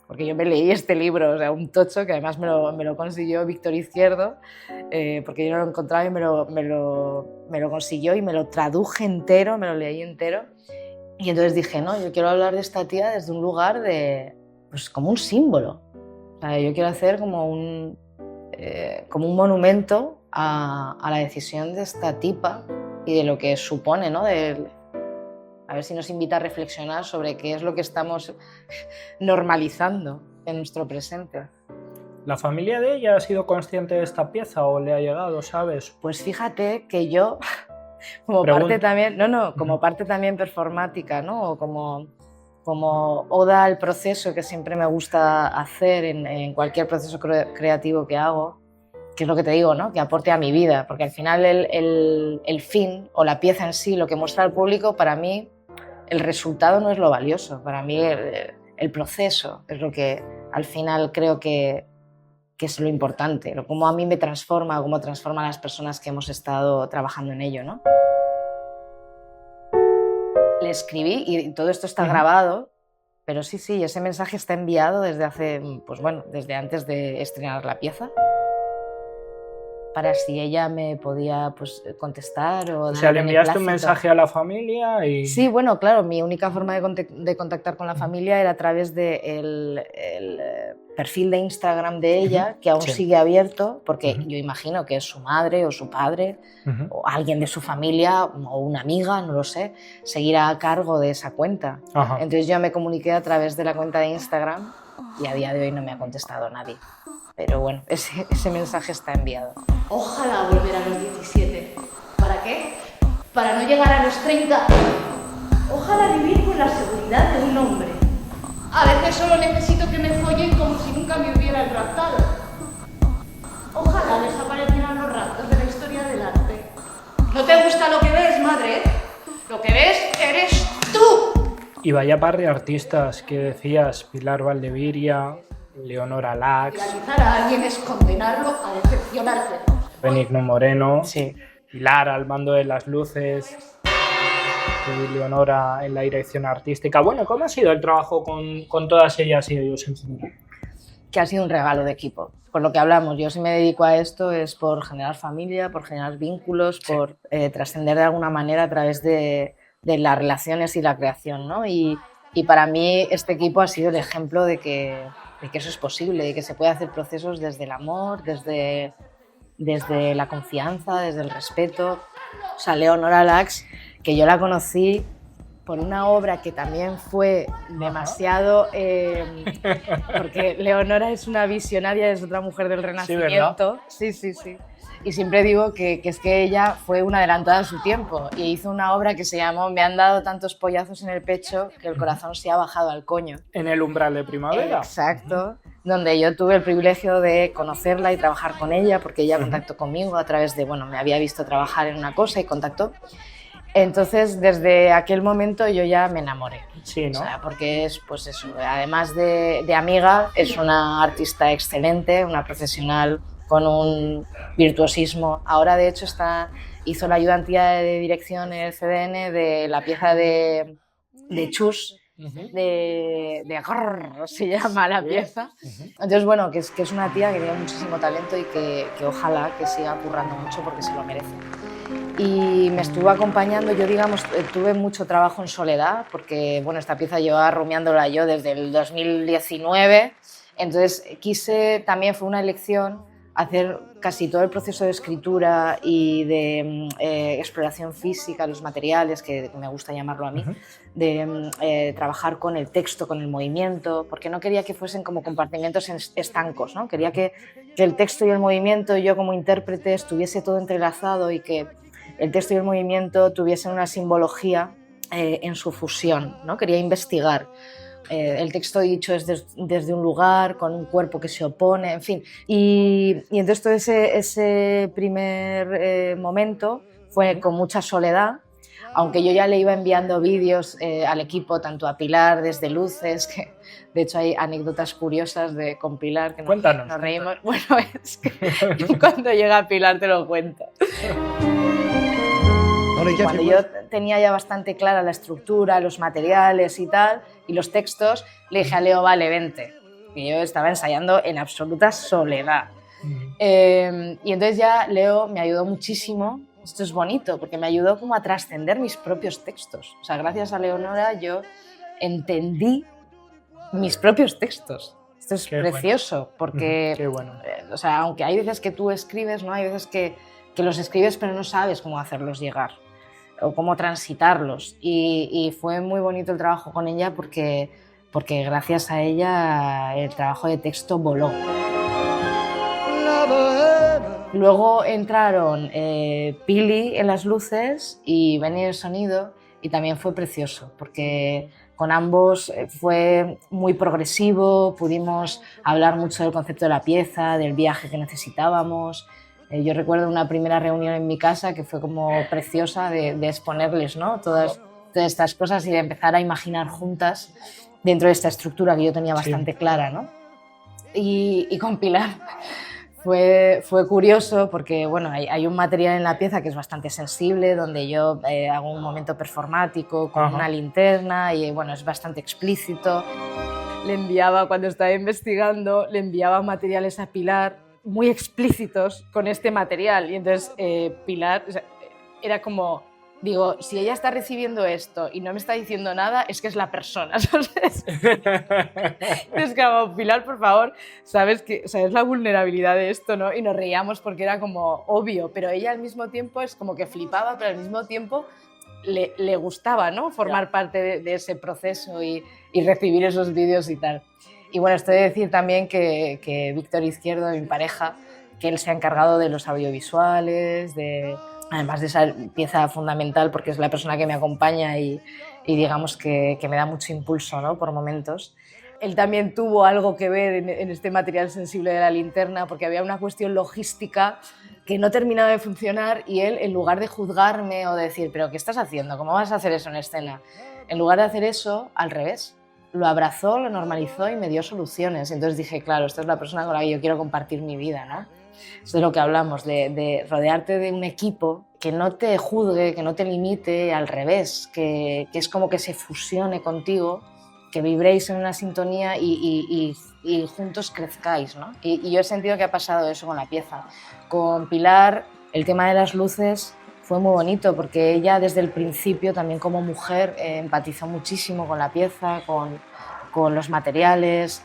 porque yo me leí este libro, o sea, un tocho que además me lo consiguió Víctor Izquierdo, porque yo no lo encontraba y me lo consiguió y me lo traduje entero, me lo leí entero. Y entonces dije, no, yo quiero hablar de esta tía desde un lugar pues como un símbolo. O sea, yo quiero hacer como un monumento a la decisión de esta tipa y de lo que supone, ¿no? A ver si nos invita a reflexionar sobre qué es lo que estamos normalizando en nuestro presente. ¿La familia de ella ha sido consciente de esta pieza o le ha llegado, sabes? Pues fíjate que yo, como parte también, como parte también performática, ¿no? O como oda al proceso que siempre me gusta hacer en cualquier proceso creativo que hago, que es lo que te digo, ¿no? Que aporte a mi vida, porque al final el fin o la pieza en sí, lo que muestra al público, para mí el resultado no es lo valioso, para mí el proceso es lo que al final creo que es lo importante, cómo a mí me transforma, cómo transforma a las personas que hemos estado trabajando en ello, ¿no? Le escribí y todo esto está grabado, pero sí, ese mensaje está enviado desde antes de estrenar la pieza, para si ella me podía contestar o sea, le enviaste un mensaje a la familia y... Sí, bueno, claro, mi única forma de contactar con la familia era a través del perfil de Instagram de ella, que aún sigue abierto, porque yo imagino que es su madre o su padre o alguien de su familia o una amiga, no lo sé, seguirá a cargo de esa cuenta. Entonces yo me comuniqué a través de la cuenta de Instagram y a día de hoy no me ha contestado nadie. Pero bueno, ese mensaje está enviado. Ojalá volver a los 17. ¿Para qué? Para no llegar a los 30. Ojalá vivir con la seguridad de un hombre. A veces solo necesito que me follen como si nunca me hubieran raptado. Ojalá desaparecieran los raptos de la historia del arte. ¿No te gusta lo que ves, madre? Lo que ves eres tú. Y vaya par de artistas que decías, Pilar Valdeviria, Leonora Lax... Realizar a alguien es condenarlo a decepcionarse. Benigno Moreno, sí. Pilar al mando de las luces, y Leonora en la dirección artística. Bueno, ¿cómo ha sido el trabajo con todas ellas y ellos en general? Que ha sido un regalo de equipo. Por lo que hablamos, yo si me dedico a esto es por generar familia, por generar vínculos, por trascender de alguna manera a través de las relaciones y la creación, ¿no? Y para mí este equipo ha sido el ejemplo de que eso es posible, de que se puede hacer procesos desde el amor, desde la confianza, desde el respeto. O sea, Leonora Lax, que yo la conocí por una obra que también fue demasiado... porque Leonora es una visionaria, es otra mujer del Renacimiento. Sí. Y siempre digo que es que ella fue una adelantada a su tiempo y hizo una obra que se llamó Me han dado tantos pollazos en el pecho que el corazón se ha bajado al coño. En el umbral de primavera. Exacto, donde yo tuve el privilegio de conocerla y trabajar con ella, porque ella contactó conmigo a través de, me había visto trabajar en una cosa y contactó. Entonces, desde aquel momento yo ya me enamoré. Sí, ¿no? O sea, porque es, pues eso, además de amiga, es una artista excelente, una profesional con un virtuosismo. Ahora, de hecho, hizo la ayudantía de dirección en el CDN de la pieza de Chus, de Grrr, se llama la pieza. Entonces, bueno, que es una tía que tiene muchísimo talento y que ojalá que siga currando mucho porque se lo merece. Y me estuvo acompañando, yo tuve mucho trabajo en soledad, porque bueno, esta pieza llevaba rumiándola yo desde el 2019, entonces también fue una elección hacer casi todo el proceso de escritura y de exploración física, los materiales, que me gusta llamarlo a mí, de trabajar con el texto, con el movimiento, porque no quería que fuesen como compartimentos estancos, ¿no? Quería que el texto y el movimiento, yo como intérprete, estuviese todo entrelazado y que el texto y el movimiento tuviesen una simbología en su fusión, ¿no? Quería investigar. El texto dicho es desde un lugar, con un cuerpo que se opone, en fin. Y entonces todo ese primer momento fue con mucha soledad aunque yo ya le iba enviando vídeos al equipo, tanto a Pilar desde luces, que de hecho hay anécdotas curiosas con Pilar que Cuéntanos. nos reímos. Bueno, es que cuando llega Pilar te lo cuento. Cuando yo tenía ya bastante clara la estructura, los materiales y tal, y los textos, le dije a Leo, vale, vente. Y yo estaba ensayando en absoluta soledad. Y entonces ya Leo me ayudó muchísimo. Esto es bonito, porque me ayudó como a trascender mis propios textos. O sea, gracias a Leonora yo entendí mis propios textos. Esto es precioso, porque, Qué bueno. o sea, aunque hay veces que tú escribes, ¿no? Hay veces que los escribes pero no sabes cómo hacerlos llegar o cómo transitarlos. Y fue muy bonito el trabajo con ella porque gracias a ella el trabajo de texto voló. Luego entraron Pili en las luces y Benny en el sonido, y también fue precioso porque con ambos fue muy progresivo, pudimos hablar mucho del concepto de la pieza, del viaje que necesitábamos. Yo recuerdo una primera reunión en mi casa que fue como preciosa de exponerles, ¿no? todas estas cosas y de empezar a imaginar juntas dentro de esta estructura que yo tenía bastante clara, ¿no? Y con Pilar fue curioso porque bueno, hay un material en la pieza que es bastante sensible, donde yo hago un momento performático con una linterna y bueno, es bastante explícito. Le enviaba, cuando estaba investigando, le enviaba materiales a Pilar muy explícitos con este material y entonces Pilar, o sea, era como, digo, si ella está recibiendo esto y no me está diciendo nada, es que es la persona, ¿sabes? Es como, Pilar, por favor, sabes que, o sea, es la vulnerabilidad de esto, ¿no? Y nos reíamos porque era como obvio, pero ella al mismo tiempo es como que flipaba, pero al mismo tiempo le gustaba, ¿no? Formar parte de ese proceso y recibir esos vídeos y tal. Y bueno, estoy de decir también que Víctor Izquierdo, mi pareja, que él se ha encargado de los audiovisuales, además de esa pieza fundamental, porque es la persona que me acompaña y digamos que me da mucho impulso, ¿no? Por momentos. Él también tuvo algo que ver en este material sensible de la linterna, porque había una cuestión logística que no terminaba de funcionar y él, en lugar de juzgarme o de decir, ¿pero qué estás haciendo? ¿Cómo vas a hacer eso en escena? En lugar de hacer eso, al revés. Lo abrazó, lo normalizó y me dio soluciones. Entonces dije, claro, esta es la persona con la que yo quiero compartir mi vida, ¿no? Es de lo que hablamos, de rodearte de un equipo que no te juzgue, que no te limite, al revés, que es como que se fusione contigo, que vibréis en una sintonía y juntos crezcáis, ¿no? Y yo he sentido que ha pasado eso con la pieza. Con Pilar, el tema de las luces fue muy bonito porque ella desde el principio, también como mujer, empatizó muchísimo con la pieza, con los materiales.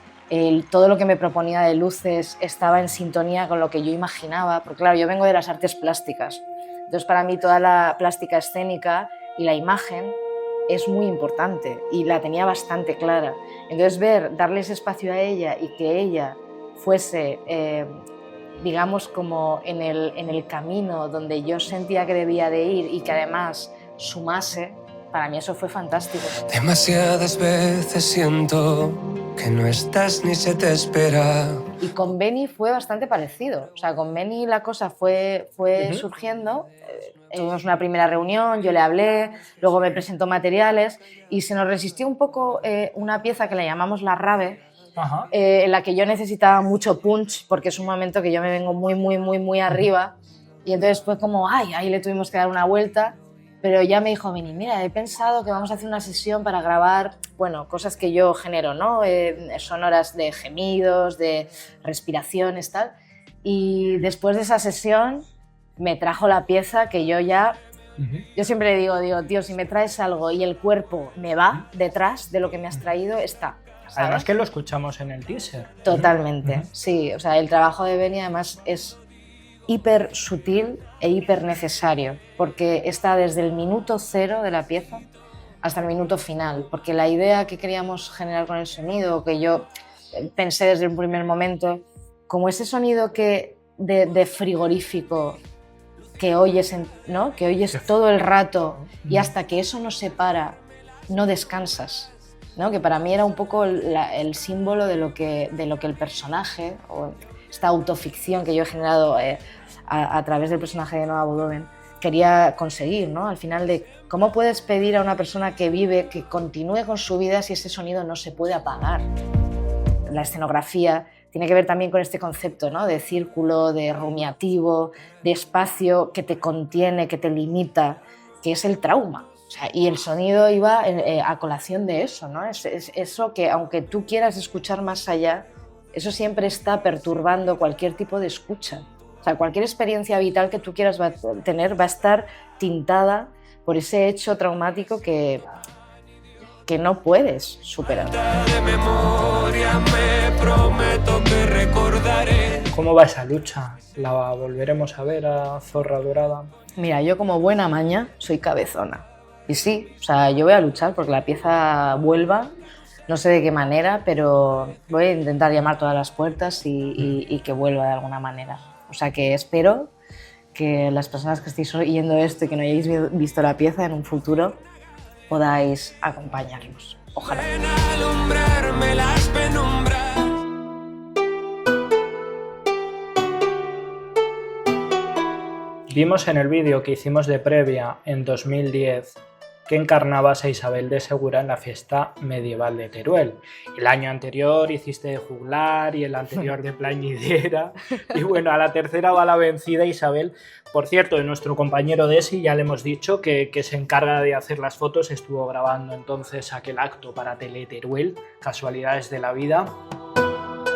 Todo lo que me proponía de luces estaba en sintonía con lo que yo imaginaba, porque claro, yo vengo de las artes plásticas, entonces para mí toda la plástica escénica y la imagen es muy importante y la tenía bastante clara. Entonces darle ese espacio a ella y que ella fuese, digamos, como en el camino donde yo sentía que debía de ir y que además sumase, para mí eso fue fantástico. Demasiadas veces siento que no estás ni se te espera. Y con Benny fue bastante parecido. O sea, con Benny la cosa fue surgiendo. Tuvimos una primera reunión, yo le hablé, luego me presentó materiales y se nos resistió un poco una pieza que le llamamos La Rave, en la que yo necesitaba mucho punch porque es un momento que yo me vengo muy arriba y entonces fue como, ahí le tuvimos que dar una vuelta. Pero ya me dijo, Benny, mira, he pensado que vamos a hacer una sesión para grabar, bueno, cosas que yo genero, ¿no? Sonoras de gemidos, de respiraciones, tal. Y después de esa sesión me trajo la pieza que yo ya... Yo siempre le digo, tío, si me traes algo y el cuerpo me va detrás de lo que me has traído, está. ¿Sabes? Además que lo escuchamos en el teaser. Totalmente, sí. O sea, el trabajo de Benny además es hiper sutil e hiper necesario, porque está desde el minuto cero de la pieza hasta el minuto final, porque la idea que queríamos generar con el sonido, que yo pensé desde un primer momento, como ese sonido de frigorífico que oyes, ¿no? Que oyes todo el rato y hasta que eso no se para, no descansas, ¿no? Que para mí era un poco el símbolo de lo que el personaje, o esta autoficción que yo he generado a través del personaje de Noah Boudovin, quería conseguir, ¿no? Al final de cómo puedes pedir a una persona que vive que continúe con su vida si ese sonido no se puede apagar. La escenografía tiene que ver también con este concepto, ¿no? De círculo, de rumiativo, de espacio que te contiene, que te limita, que es el trauma. O sea, y el sonido iba a colación de eso, ¿no? Es eso que aunque tú quieras escuchar más allá, eso siempre está perturbando cualquier tipo de escucha. O sea, cualquier experiencia vital que tú quieras tener va a estar tintada por ese hecho traumático que no puedes superar. ¿Cómo va esa lucha? ¿La volveremos a ver a Zorra Dorada? Mira, yo como buena maña soy cabezona. Y sí, o sea, yo voy a luchar porque la pieza vuelva, no sé de qué manera, pero voy a intentar llamar todas las puertas y que vuelva de alguna manera. O sea que espero que las personas que estéis oyendo esto y que no hayáis visto la pieza en un futuro podáis acompañarnos. Ojalá. Vimos en el vídeo que hicimos de previa en 2010 que encarnabas a Isabel de Segura en la fiesta medieval de Teruel. El año anterior hiciste de juglar y el anterior de plañidera. Y bueno, a la tercera va la vencida Isabel. Por cierto, de nuestro compañero Desi ya le hemos dicho que se encarga de hacer las fotos. Estuvo grabando entonces aquel acto para Tele Teruel, Casualidades de la Vida.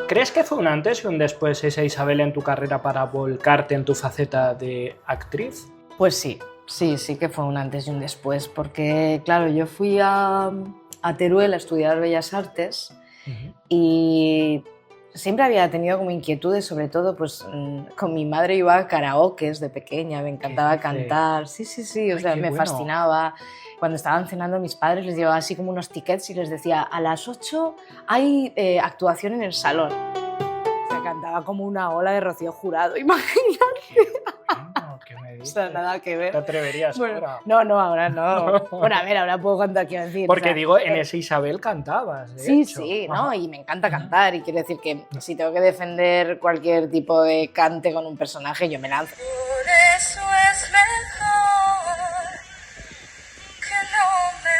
¿Crees que fue un antes y un después esa Isabel en tu carrera para volcarte en tu faceta de actriz? Pues sí. Sí que fue un antes y un después, porque claro, yo fui a Teruel a estudiar Bellas Artes y siempre había tenido como inquietudes, sobre todo pues con mi madre iba a karaokes de pequeña, me encantaba cantar, sí, o sea, me fascinaba. Cuando estaban cenando mis padres les llevaba así como unos tickets y les decía, a las 8 hay actuación en el salón. O sea, cantaba como una ola de Rocío Jurado, imagínate. ¿Qué me dices? O sea, nada que ver. ¿Te atreverías ahora? No, ahora no. Bueno, a ver, ahora puedo cantar, quiero decir. Porque o sea, digo, en ese Isabel cantabas, de hecho. Sí, ¿no? Y me encanta cantar y quiero decir que si tengo que defender cualquier tipo de cante con un personaje, yo me lanzo. Por eso es mejor que no me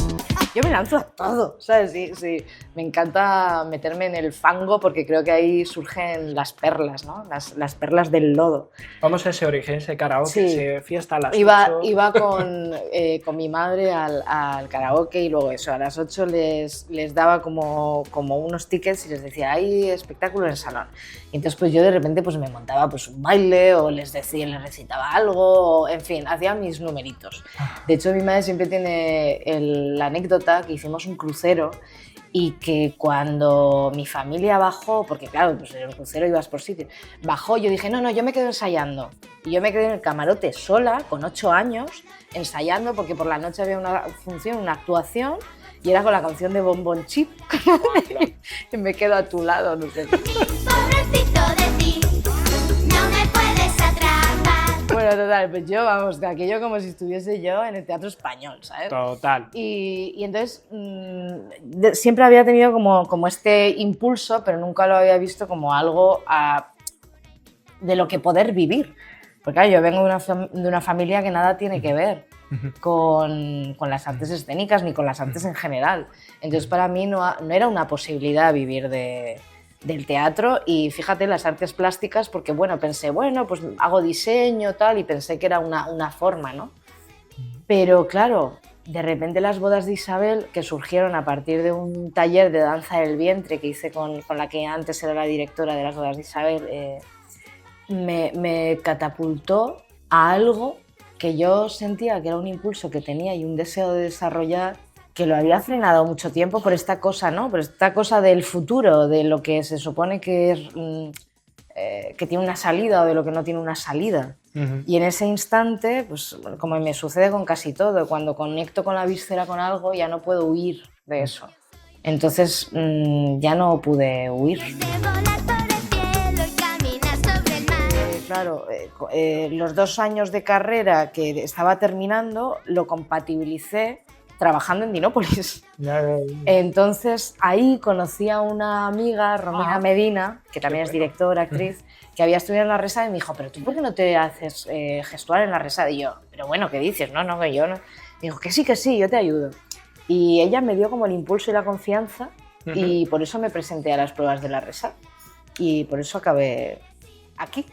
encerré. Yo me lanzo a todo, ¿sabes? Sí. Me encanta meterme en el fango porque creo que ahí surgen las perlas, ¿no? Las perlas del lodo. Vamos a ese origen, ese karaoke, Sí. ese fiesta a las 8. Iba con mi madre al karaoke y luego eso, a las 8 les daba como unos tickets y les decía, hay espectáculo en el salón. Y entonces pues yo de repente pues me montaba pues un baile o les recitaba algo, o, en fin, hacía mis numeritos. De hecho mi madre siempre tiene la anécdota que hicimos un crucero y que cuando mi familia bajó, porque claro, pues en el crucero ibas por sitio, bajó, yo dije, no, yo me quedo ensayando. Y yo me quedé en el camarote sola, con 8 años, ensayando, porque por la noche había una función, una actuación, y era con la canción de Bon Bon Chip. Y me quedo a tu lado, no sé. Pobrecito de ti, no me puedes atrapar. Bueno, total, pues yo, vamos, de aquello como si estuviese yo en el Teatro Español, ¿sabes? Total. Y entonces siempre había tenido como este impulso, pero nunca lo había visto como algo de lo que poder vivir. Porque claro, yo vengo de una familia que nada tiene que ver con las artes escénicas ni con las artes en general. Entonces para mí no era una posibilidad vivir del teatro y fíjate las artes plásticas porque pensé, pues hago diseño tal y pensé que era una forma, ¿no? Pero claro, de repente las bodas de Isabel, que surgieron a partir de un taller de danza del vientre que hice con la que antes era la directora de las bodas de Isabel, me catapultó a algo que yo sentía que era un impulso que tenía y un deseo de desarrollar que lo había frenado mucho tiempo por esta cosa, ¿no? Por esta cosa del futuro, de lo que se supone que es que tiene una salida o de lo que no tiene una salida. Y en ese instante, pues como me sucede con casi todo, cuando conecto con la víscera con algo ya no puedo huir de eso. Entonces ya no pude huir. Claro, los 2 años de carrera que estaba terminando lo compatibilicé trabajando en Dinópolis. Entonces ahí conocí a una amiga, Romina Medina, que también es directora, actriz, que había estudiado en la RESAD y me dijo, pero tú ¿por qué no te haces gestual en la RESAD? Y yo, pero bueno, ¿qué dices? No, que yo no. Me dijo, que sí, yo te ayudo. Y ella me dio como el impulso y la confianza y por eso me presenté a las pruebas de la RESAD y por eso acabé aquí.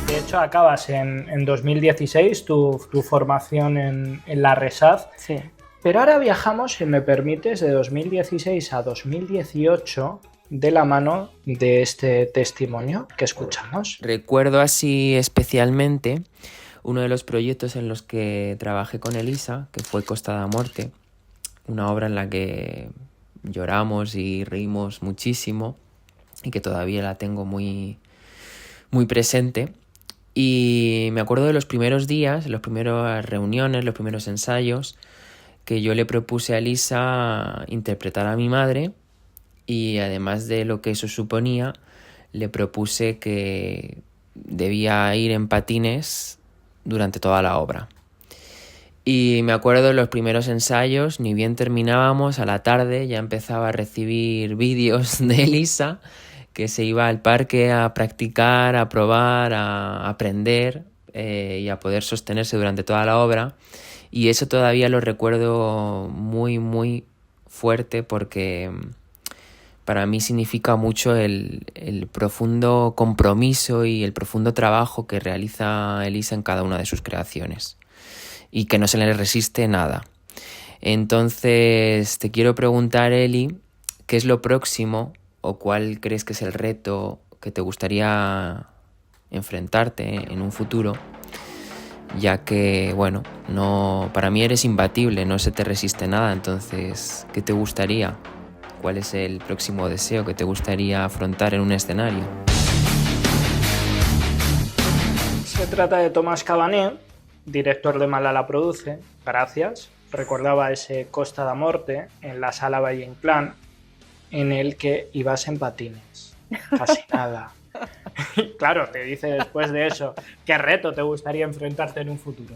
De hecho, acabas en 2016 tu formación en la RESAD. Sí. Pero ahora viajamos, si me permites, de 2016 a 2018 de la mano de este testimonio que escuchamos. Recuerdo así especialmente uno de los proyectos en los que trabajé con Elisa, que fue Costa da Morte, una obra en la que lloramos y reímos muchísimo y que todavía la tengo muy, muy presente. Y me acuerdo de los primeros días, las primeras reuniones, los primeros ensayos, que yo le propuse a Elisa interpretar a mi madre y además de lo que eso suponía, le propuse que debía ir en patines durante toda la obra. Y me acuerdo de los primeros ensayos, ni bien terminábamos, a la tarde ya empezaba a recibir vídeos de Elisa, que se iba al parque a practicar, a probar, a aprender y a poder sostenerse durante toda la obra. Y eso todavía lo recuerdo muy, muy fuerte porque para mí significa mucho el profundo compromiso y el profundo trabajo que realiza Elisa en cada una de sus creaciones y que no se le resiste nada. Entonces te quiero preguntar, Eli, ¿qué es lo próximo o cuál crees que es el reto que te gustaría enfrentarte en un futuro? Ya que, bueno, no, para mí eres imbatible, no se te resiste nada, entonces, ¿qué te gustaría? ¿Cuál es el próximo deseo que te gustaría afrontar en un escenario? Se trata de Tomás Cabané, director de Malala Produce, gracias. Recordaba ese Costa da Morte en la Sala Valle Inclán, en el que ibas en patines. Casi nada. Claro, te dice después de eso, ¿qué reto te gustaría enfrentarte en un futuro?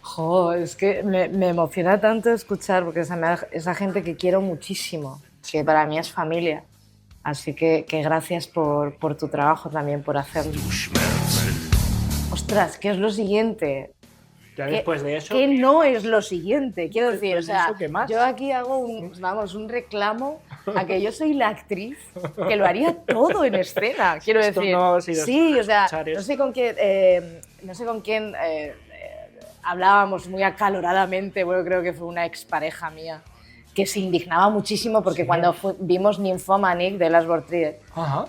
Jo, es que me emociona tanto escuchar, porque esa gente que quiero muchísimo, que para mí es familia. Así que gracias por tu trabajo también, por hacerlo. Ostras, ¿qué es lo siguiente? Ya después de eso... ¿Qué no es lo siguiente? Quiero decir, o sea, ¿qué más? yo aquí hago un reclamo a que yo soy la actriz que lo haría todo en escena. Quiero Esto decir, no ha sido sí, o sea, escuchar no esto. sé con quién hablábamos muy acaloradamente, bueno, creo que fue una expareja mía, que se indignaba muchísimo porque Sí. cuando vimos Nymphomaniac de Las Bortrier,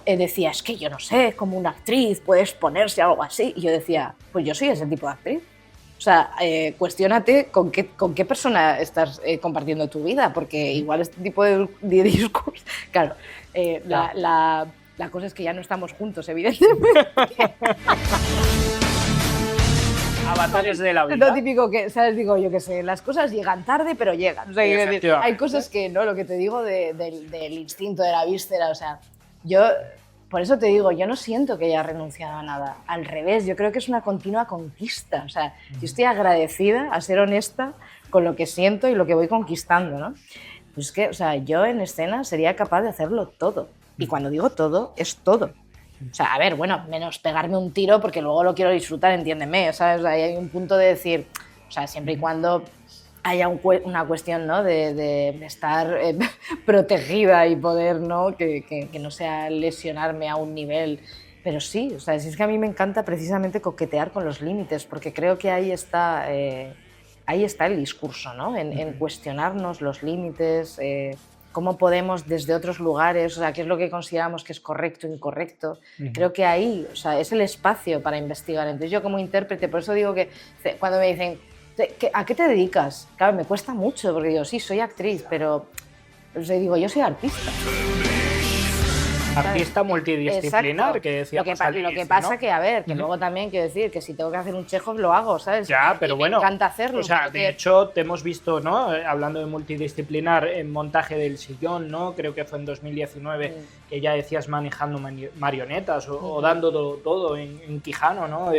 decía, es que yo no sé cómo una actriz puede exponerse a algo así. Y yo decía, pues yo soy ese tipo de actriz. O sea, cuestiónate con qué persona estás compartiendo tu vida, porque igual este tipo de discurso... Claro, la cosa es que ya no estamos juntos, evidentemente. Avatares de la vida. Lo típico que, ¿sabes? Digo, yo qué sé, las cosas llegan tarde, pero llegan. O sea, quiero decir, hay cosas que no, lo que te digo del instinto, de la víscera, o sea, yo... Por eso te digo, yo no siento que haya renunciado a nada. Al revés, yo creo que es una continua conquista. O sea, yo estoy agradecida a ser honesta con lo que siento y lo que voy conquistando, ¿no? Pues es que, o sea, yo en escena sería capaz de hacerlo todo. Y cuando digo todo, es todo. O sea, a ver, bueno, menos pegarme un tiro porque luego lo quiero disfrutar, entiéndeme, ¿sabes? Ahí hay un punto de decir, o sea, siempre y cuando haya una cuestión, ¿no? de estar protegida y poder, ¿no? Que no sea lesionarme a un nivel. Pero sí, o sea, si es que a mí me encanta precisamente coquetear con los límites, porque creo que ahí está el discurso, ¿no? En cuestionarnos los límites, cómo podemos desde otros lugares, o sea, qué es lo que consideramos que es correcto o incorrecto. Creo que ahí, o sea, es el espacio para investigar. Entonces yo como intérprete, por eso digo que cuando me dicen, ¿a qué te dedicas? Claro, me cuesta mucho, porque digo, sí, soy actriz, pero digo, yo soy artista. Artista multidisciplinar, exacto. que decía. Lo que pasa que, a ver, que luego también quiero decir que si tengo que hacer un Chekhov lo hago, ¿sabes? Ya, pero y bueno. Me encanta hacerlo. O sea, de hecho, te hemos visto, ¿no? Hablando de multidisciplinar, en Montaje del Sillón, ¿no? Creo que fue en 2019, que ya decías manejando marionetas o dando todo en Quijano, ¿no?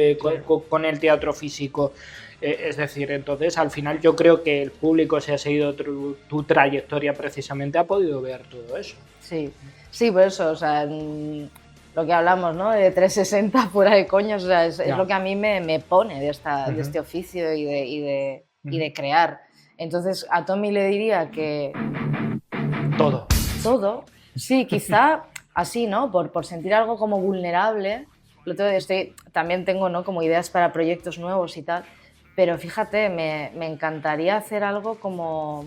Con el teatro físico. Es decir, entonces al final yo creo que el público, si ha seguido tu trayectoria precisamente, ha podido ver todo eso. Sí, sí, por eso, o sea, lo que hablamos, ¿no? De 360 fuera de coños, o sea, es lo que a mí me pone de este oficio y de crear. Entonces, a Tommy le diría que... Todo, sí, quizá así, ¿no? Por sentir algo como vulnerable. También tengo, ¿no? Como ideas para proyectos nuevos y tal, pero fíjate, me encantaría hacer algo como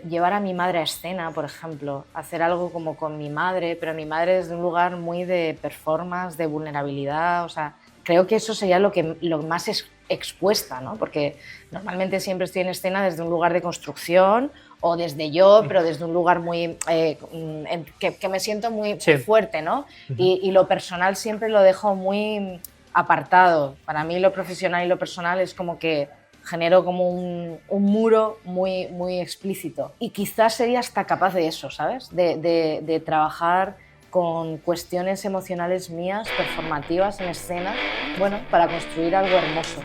llevar a mi madre a escena, por ejemplo, hacer algo como con mi madre, pero mi madre desde un lugar muy de performance, de vulnerabilidad, o sea, creo que eso sería lo más expuesta, ¿no? Porque normalmente siempre estoy en escena desde un lugar de construcción o desde yo, pero desde un lugar muy que me siento muy fuerte, ¿no? Y lo personal siempre lo dejo muy apartado. Para mí lo profesional y lo personal es como que genero como un muro muy explícito. Y quizás sería hasta capaz de eso, ¿sabes? De trabajar con cuestiones emocionales mías, performativas en escena, bueno, para construir algo hermoso.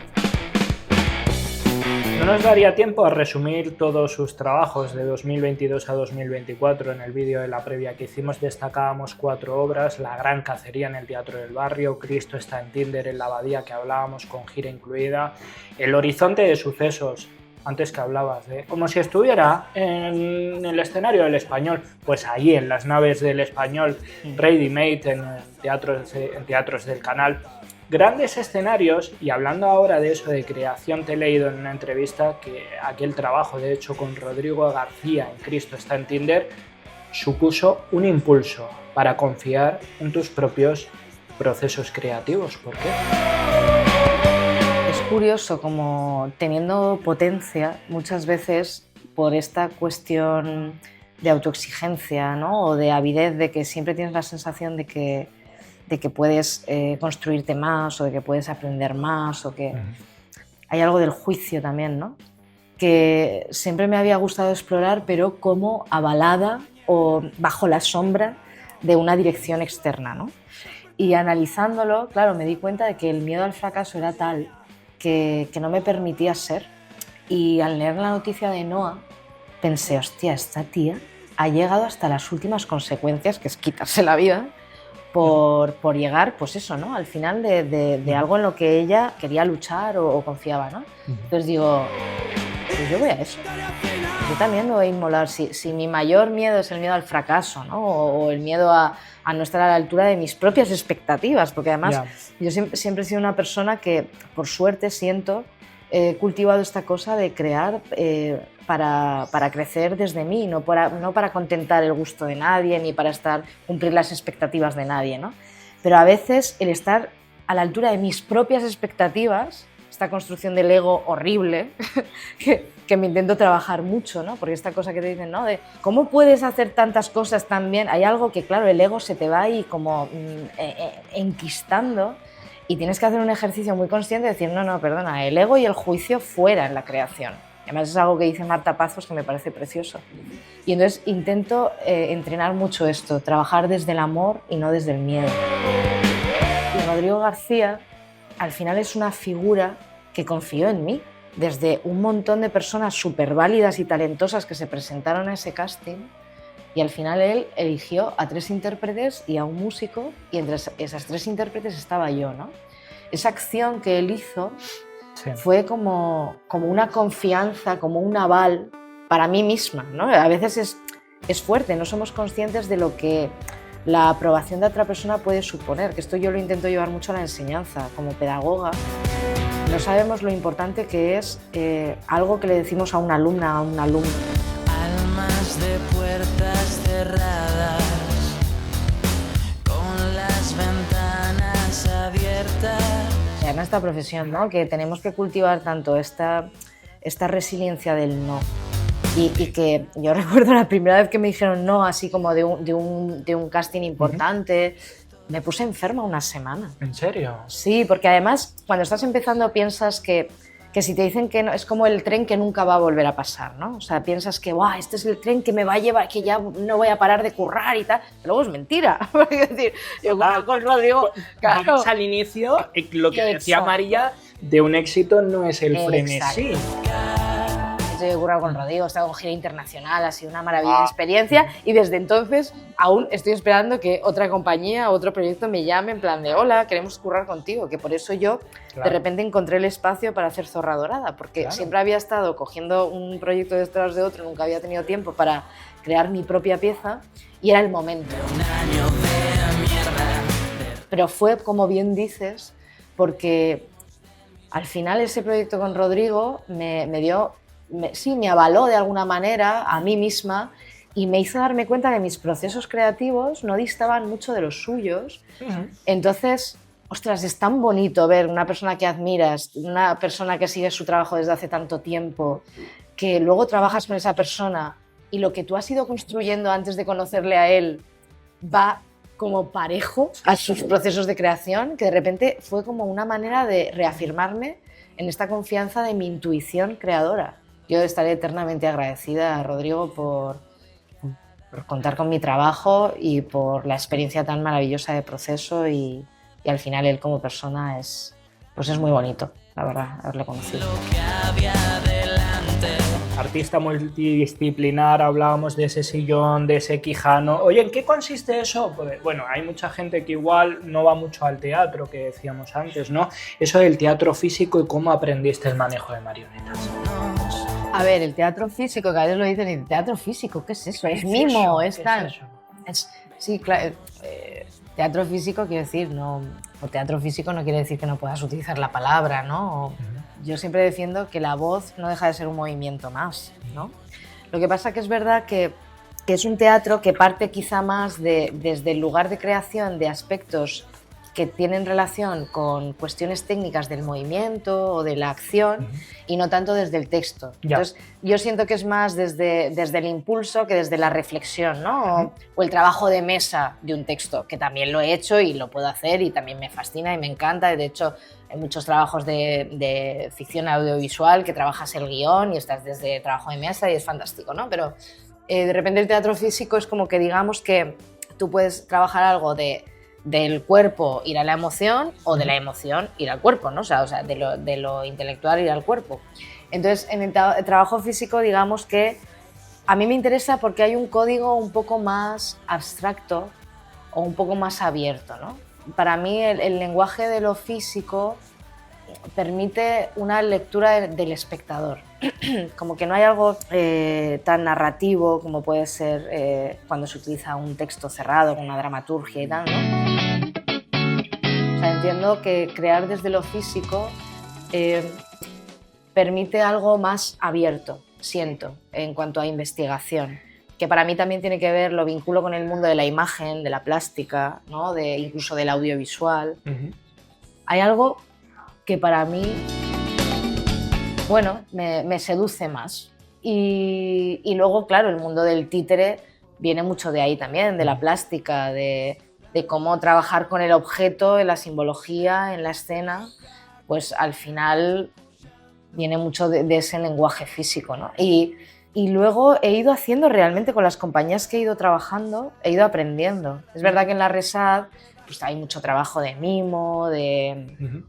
No nos daría tiempo a resumir todos sus trabajos de 2022 a 2024. En el vídeo de la previa que hicimos destacábamos 4 obras: La Gran Cacería en el Teatro del Barrio, Cristo está en Tinder en la Abadía, que hablábamos con gira incluida, El Horizonte de Sucesos, antes que hablabas de como si estuviera en el escenario del Español, pues ahí en las naves del Español, Ready Made en teatros del Canal. Grandes escenarios, y hablando ahora de eso de creación, te he leído en una entrevista que aquel trabajo, de hecho, con Rodrigo García en Cristo está en Tinder, supuso un impulso para confiar en tus propios procesos creativos. ¿Por qué? Es curioso como teniendo potencia, muchas veces por esta cuestión de autoexigencia, ¿no? O de avidez, de que siempre tienes la sensación de que puedes construirte más o de que puedes aprender más o que hay algo del juicio también, ¿no? Que siempre me había gustado explorar, pero como avalada o bajo la sombra de una dirección externa, ¿no? Y analizándolo, claro, me di cuenta de que el miedo al fracaso era tal que no me permitía ser. Y al leer la noticia de Noa, pensé, hostia, esta tía ha llegado hasta las últimas consecuencias, que es quitarse la vida, por llegar, pues eso, ¿no? Al final de algo en lo que ella quería luchar o confiaba, ¿no? Entonces digo, pues yo voy a eso. Yo también me voy a inmolar. Si mi mayor miedo es el miedo al fracaso, ¿no? O el miedo a no estar a la altura de mis propias expectativas, porque además yo siempre he sido una persona que, por suerte, siento, he cultivado esta cosa de crear para crecer desde mí, no para contentar el gusto de nadie ni para cumplir las expectativas de nadie, ¿no? Pero a veces el estar a la altura de mis propias expectativas, esta construcción del ego horrible, que me intento trabajar mucho, ¿no? Porque esta cosa que te dicen, ¿no? De cómo puedes hacer tantas cosas tan bien, hay algo que, claro, el ego se te va ahí como enquistando y tienes que hacer un ejercicio muy consciente de decir, no, perdona, el ego y el juicio fuera en la creación. Además es algo que dice Marta Pazos que me parece precioso. Y entonces intento entrenar mucho esto, trabajar desde el amor y no desde el miedo. Y Rodrigo García al final es una figura que confió en mí. Desde un montón de personas súper válidas y talentosas que se presentaron a ese casting, y al final él eligió a 3 intérpretes y a un músico, y entre esas 3 intérpretes estaba yo, ¿no? Esa acción que él hizo fue como una confianza, como un aval para mí misma, ¿no? A veces es fuerte, no somos conscientes de lo que la aprobación de otra persona puede suponer, que esto yo lo intento llevar mucho a la enseñanza, como pedagoga. No sabemos lo importante que es algo que le decimos a una alumna, a un alumno. Almas de puertas cerradas, con las ventanas abiertas. En esta profesión, ¿no? Que tenemos que cultivar tanto esta resiliencia del no. Y que yo recuerdo la primera vez que me dijeron no, así como de un casting importante, me puse enferma una semana. ¿En serio? Sí, porque además cuando estás empezando piensas que si te dicen que no, es como el tren que nunca va a volver a pasar, ¿no? O sea, piensas que este es el tren que me va a llevar, que ya no voy a parar de currar y tal, pero luego es mentira. Es decir, yo con Rodrigo, claro, vamos al inicio, lo que decía María, de un éxito no es el frenesí. Yo he currado con Rodrigo, he estado con gira internacional, ha sido una maravillosa experiencia y desde entonces aún estoy esperando que otra compañía, otro proyecto me llame en plan de hola, queremos currar contigo, que por eso yo de repente encontré el espacio para hacer Zorra Dorada, porque siempre había estado cogiendo un proyecto detrás de otro, nunca había tenido tiempo para crear mi propia pieza y era el momento. Pero fue, como bien dices, porque al final ese proyecto con Rodrigo me avaló de alguna manera a mí misma y me hizo darme cuenta que mis procesos creativos no distaban mucho de los suyos. Entonces, ostras, es tan bonito ver una persona que admiras, una persona que sigue su trabajo desde hace tanto tiempo, que luego trabajas con esa persona y lo que tú has ido construyendo antes de conocerle a él va como parejo a sus procesos de creación, que de repente fue como una manera de reafirmarme en esta confianza de mi intuición creadora. Yo estaré eternamente agradecida a Rodrigo por contar con mi trabajo y por la experiencia tan maravillosa de proceso y al final él como persona es muy bonito, la verdad, haberle conocido. Artista multidisciplinar, hablábamos de ese sillón, de ese Quijano. Oye, ¿en qué consiste eso? Pues, bueno, hay mucha gente que igual no va mucho al teatro, que decíamos antes, ¿no? Eso del teatro físico y cómo aprendiste el manejo de marionetas. A ver, el teatro físico, que a veces lo dicen, ¿el teatro físico? ¿Qué es eso? ¿Es mimo? ¿Es tal? Sí, claro. Teatro físico quiere decir, no, o teatro físico no quiere decir que no puedas utilizar la palabra, ¿no? Yo siempre defiendo que la voz no deja de ser un movimiento más, ¿no? Lo que pasa que es verdad que es un teatro que parte quizá más desde el lugar de creación de aspectos que tienen relación con cuestiones técnicas del movimiento o de la acción y no tanto desde el texto. Entonces, yo siento que es más desde el impulso que desde la reflexión, ¿no? O el trabajo de mesa de un texto, que también lo he hecho y lo puedo hacer y también me fascina y me encanta. De hecho, hay muchos trabajos de ficción audiovisual que trabajas el guión y estás desde trabajo de mesa y es fantástico, ¿no? Pero de repente el teatro físico es como que digamos que tú puedes trabajar algo del cuerpo ir a la emoción o de la emoción ir al cuerpo, ¿no? O sea de lo intelectual ir al cuerpo. Entonces, en el trabajo físico, digamos que a mí me interesa porque hay un código un poco más abstracto o un poco más abierto, ¿no? Para mí el lenguaje de lo físico permite una lectura del espectador. Como que no hay algo tan narrativo como puede ser cuando se utiliza un texto cerrado con una dramaturgia y tal, ¿no? O sea, entiendo que crear desde lo físico permite algo más abierto, siento, en cuanto a investigación, que para mí también tiene que ver, lo vinculo con el mundo de la imagen, de la plástica, ¿no? Incluso del audiovisual. Hay algo que para mí, bueno, me seduce más. Y luego, claro, el mundo del títere viene mucho de ahí también, de la plástica, de cómo trabajar con el objeto, en la simbología, en la escena, pues al final viene mucho de ese lenguaje físico, ¿no? Y luego he ido haciendo realmente con las compañías que he ido trabajando, he ido aprendiendo. Es verdad que en la Resat pues, hay mucho trabajo de mimo, de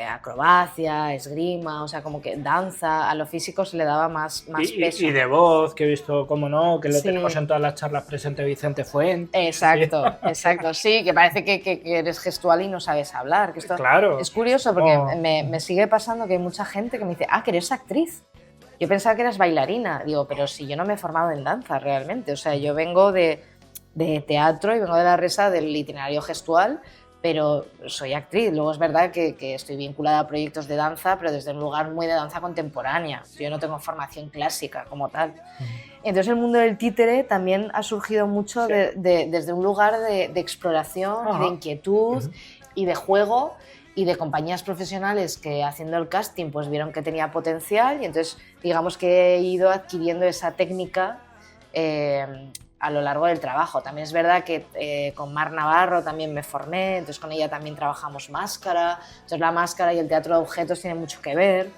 acrobacia, esgrima, o sea, como que danza, a lo físico se le daba más peso. Y de voz, que he visto, cómo no, que lo tenemos en todas las charlas presente Vicente Fuentes. Exacto, sí, que parece que eres gestual y no sabes hablar. Que esto claro. Es curioso porque me sigue pasando que hay mucha gente que me dice, que eres actriz. Yo pensaba que eras bailarina. Digo, pero si yo no me he formado en danza realmente. O sea, yo vengo de teatro y vengo de la Resa del itinerario gestual, pero soy actriz. Luego es verdad que estoy vinculada a proyectos de danza, pero desde un lugar muy de danza contemporánea. Yo no tengo formación clásica como tal. Entonces el mundo del títere también ha surgido mucho desde un lugar de exploración, de inquietud y de juego, y de compañías profesionales que haciendo el casting pues vieron que tenía potencial y entonces digamos que he ido adquiriendo esa técnica a lo largo del trabajo. También es verdad que con Mar Navarro también me formé, entonces con ella también trabajamos máscara, entonces la máscara y el teatro de objetos tienen mucho que ver,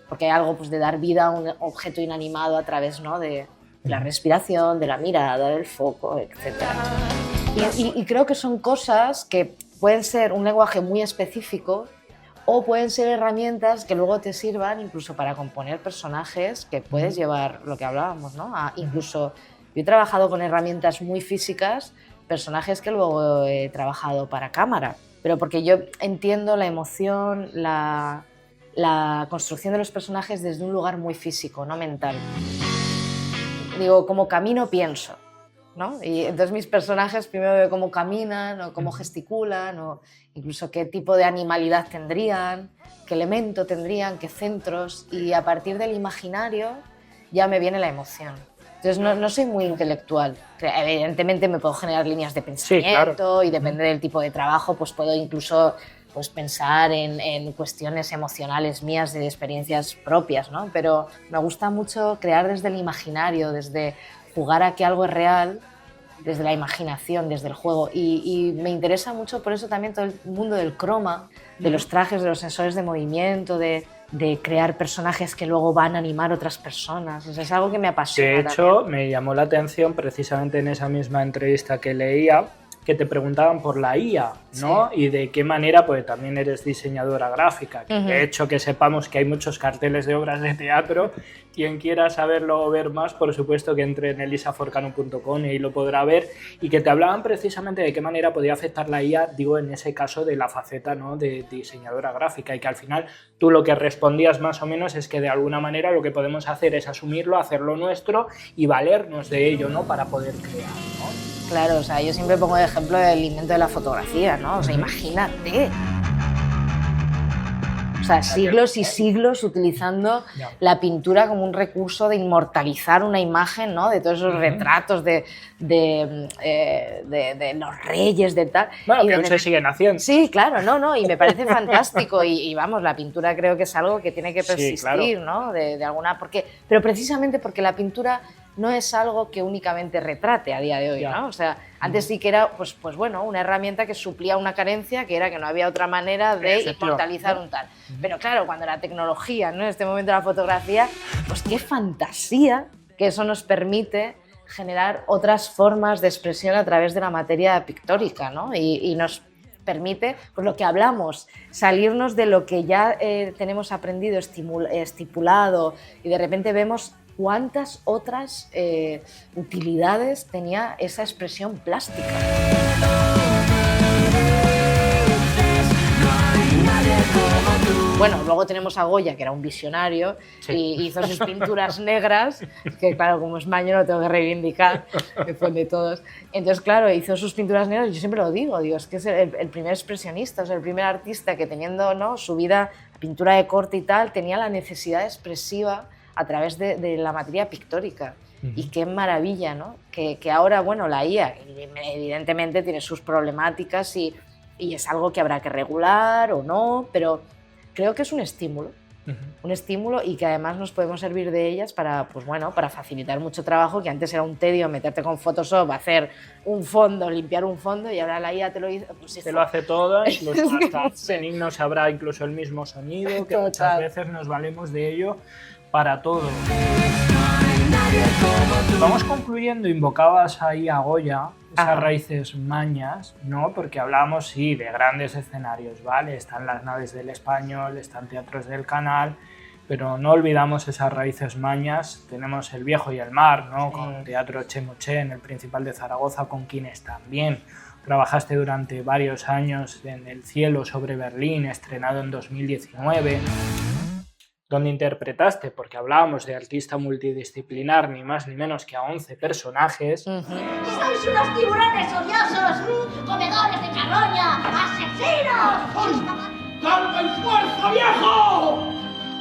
porque hay algo pues, de dar vida a un objeto inanimado a través, ¿no? de la respiración, de la mirada, del foco, etc. Y creo que son cosas que pueden ser un lenguaje muy específico o pueden ser herramientas que luego te sirvan incluso para componer personajes que puedes llevar, lo que hablábamos, ¿no? Incluso yo he trabajado con herramientas muy físicas, personajes que luego he trabajado para cámara, pero porque yo entiendo la emoción, la construcción de los personajes desde un lugar muy físico, no mental. Digo, como camino pienso, ¿no? Y entonces mis personajes primero veo cómo caminan o cómo gesticulan o incluso qué tipo de animalidad tendrían, qué elemento tendrían, qué centros, y a partir del imaginario ya me viene la emoción. Entonces no soy muy intelectual. Evidentemente me puedo generar líneas de pensamiento, sí, claro. Y depende del tipo de trabajo, pues puedo incluso pues, pensar en cuestiones emocionales mías de experiencias propias, ¿no? Pero me gusta mucho crear desde el imaginario, desde jugar a que algo es real, desde la imaginación, desde el juego. Y me interesa mucho por eso también todo el mundo del croma, de los trajes, de los sensores de movimiento, de crear personajes que luego van a animar otras personas. O sea, es algo que me apasiona. De hecho, también. Me llamó la atención precisamente en esa misma entrevista que leía, que te preguntaban por la IA, ¿no? Sí. Y de qué manera, pues también eres diseñadora gráfica. Que de hecho, que sepamos que hay muchos carteles de obras de teatro. Quien quiera saberlo o ver más, por supuesto que entre en elisaforcano.com y ahí lo podrá ver. Y que te hablaban precisamente de qué manera podía afectar la IA, digo, en ese caso de la faceta, ¿no? De diseñadora gráfica. Y que al final tú lo que respondías más o menos es que de alguna manera lo que podemos hacer es asumirlo, hacerlo nuestro y valernos de ello, ¿no? Para poder crear, ¿no? Claro, o sea, yo siempre pongo de ejemplo el invento de la fotografía, ¿no? O sea, imagínate. O sea, siglos y siglos utilizando la pintura como un recurso de inmortalizar una imagen, ¿no? De todos esos retratos de los reyes, de tal. Bueno, que aún se siguen haciendo. Sí, claro, no, y me parece fantástico. Y vamos, la pintura creo que es algo que tiene que persistir, sí, claro. ¿No? De alguna... Pero precisamente porque la pintura no es algo que únicamente retrate a día de hoy, ¿no? O sea, antes sí que era, pues bueno, una herramienta que suplía una carencia, que era que no había otra manera de inmortalizar un tal. Pero claro, cuando la tecnología, ¿no? En este momento la fotografía, pues qué fantasía que eso nos permite generar otras formas de expresión a través de la materia pictórica, ¿no? Y nos permite, pues lo que hablamos, salirnos de lo que ya tenemos aprendido, estipulado, y de repente vemos cuántas otras utilidades tenía esa expresión plástica. Bueno, luego tenemos a Goya, que era un visionario, sí. Y hizo sus pinturas negras, que claro, como es maño lo tengo que reivindicar, que fue de todos. Entonces, claro, hizo sus pinturas negras, y yo siempre lo digo, es que es el primer expresionista, o sea, el primer artista que teniendo, ¿no? Su vida, pintura de corte y tal, tenía la necesidad expresiva a través de la materia pictórica. Y qué maravilla, ¿no? Que ahora, bueno, la IA evidentemente tiene sus problemáticas y es algo que habrá que regular o no, pero creo que es un estímulo y que además nos podemos servir de ellas para, pues bueno, para facilitar mucho trabajo, que antes era un tedio meterte con Photoshop, hacer un fondo, limpiar un fondo, y ahora la IA te lo dice. Pues te lo hace todo, incluso hasta no sabrá incluso el mismo sonido, que muchas veces nos valemos de ello para todo. Vamos concluyendo, invocabas ahí a Goya, esas raíces mañas, ¿no? Porque hablamos, sí, de grandes escenarios, ¿vale? Están las naves del Español, están teatros del Canal, pero no olvidamos esas raíces mañas. Tenemos El Viejo y el Mar, ¿no? Con Teatro Chemoché en el Principal de Zaragoza, con quienes también trabajaste durante varios años en El Cielo sobre Berlín, estrenado en 2019. Donde interpretaste, porque hablábamos de artista multidisciplinar, ni más ni menos que a 11 personajes. ¡Sois unos tiburones odiosos! ¡Comedores de carroña! ¡Asesinos! ¡Calma y fuerza, viejo!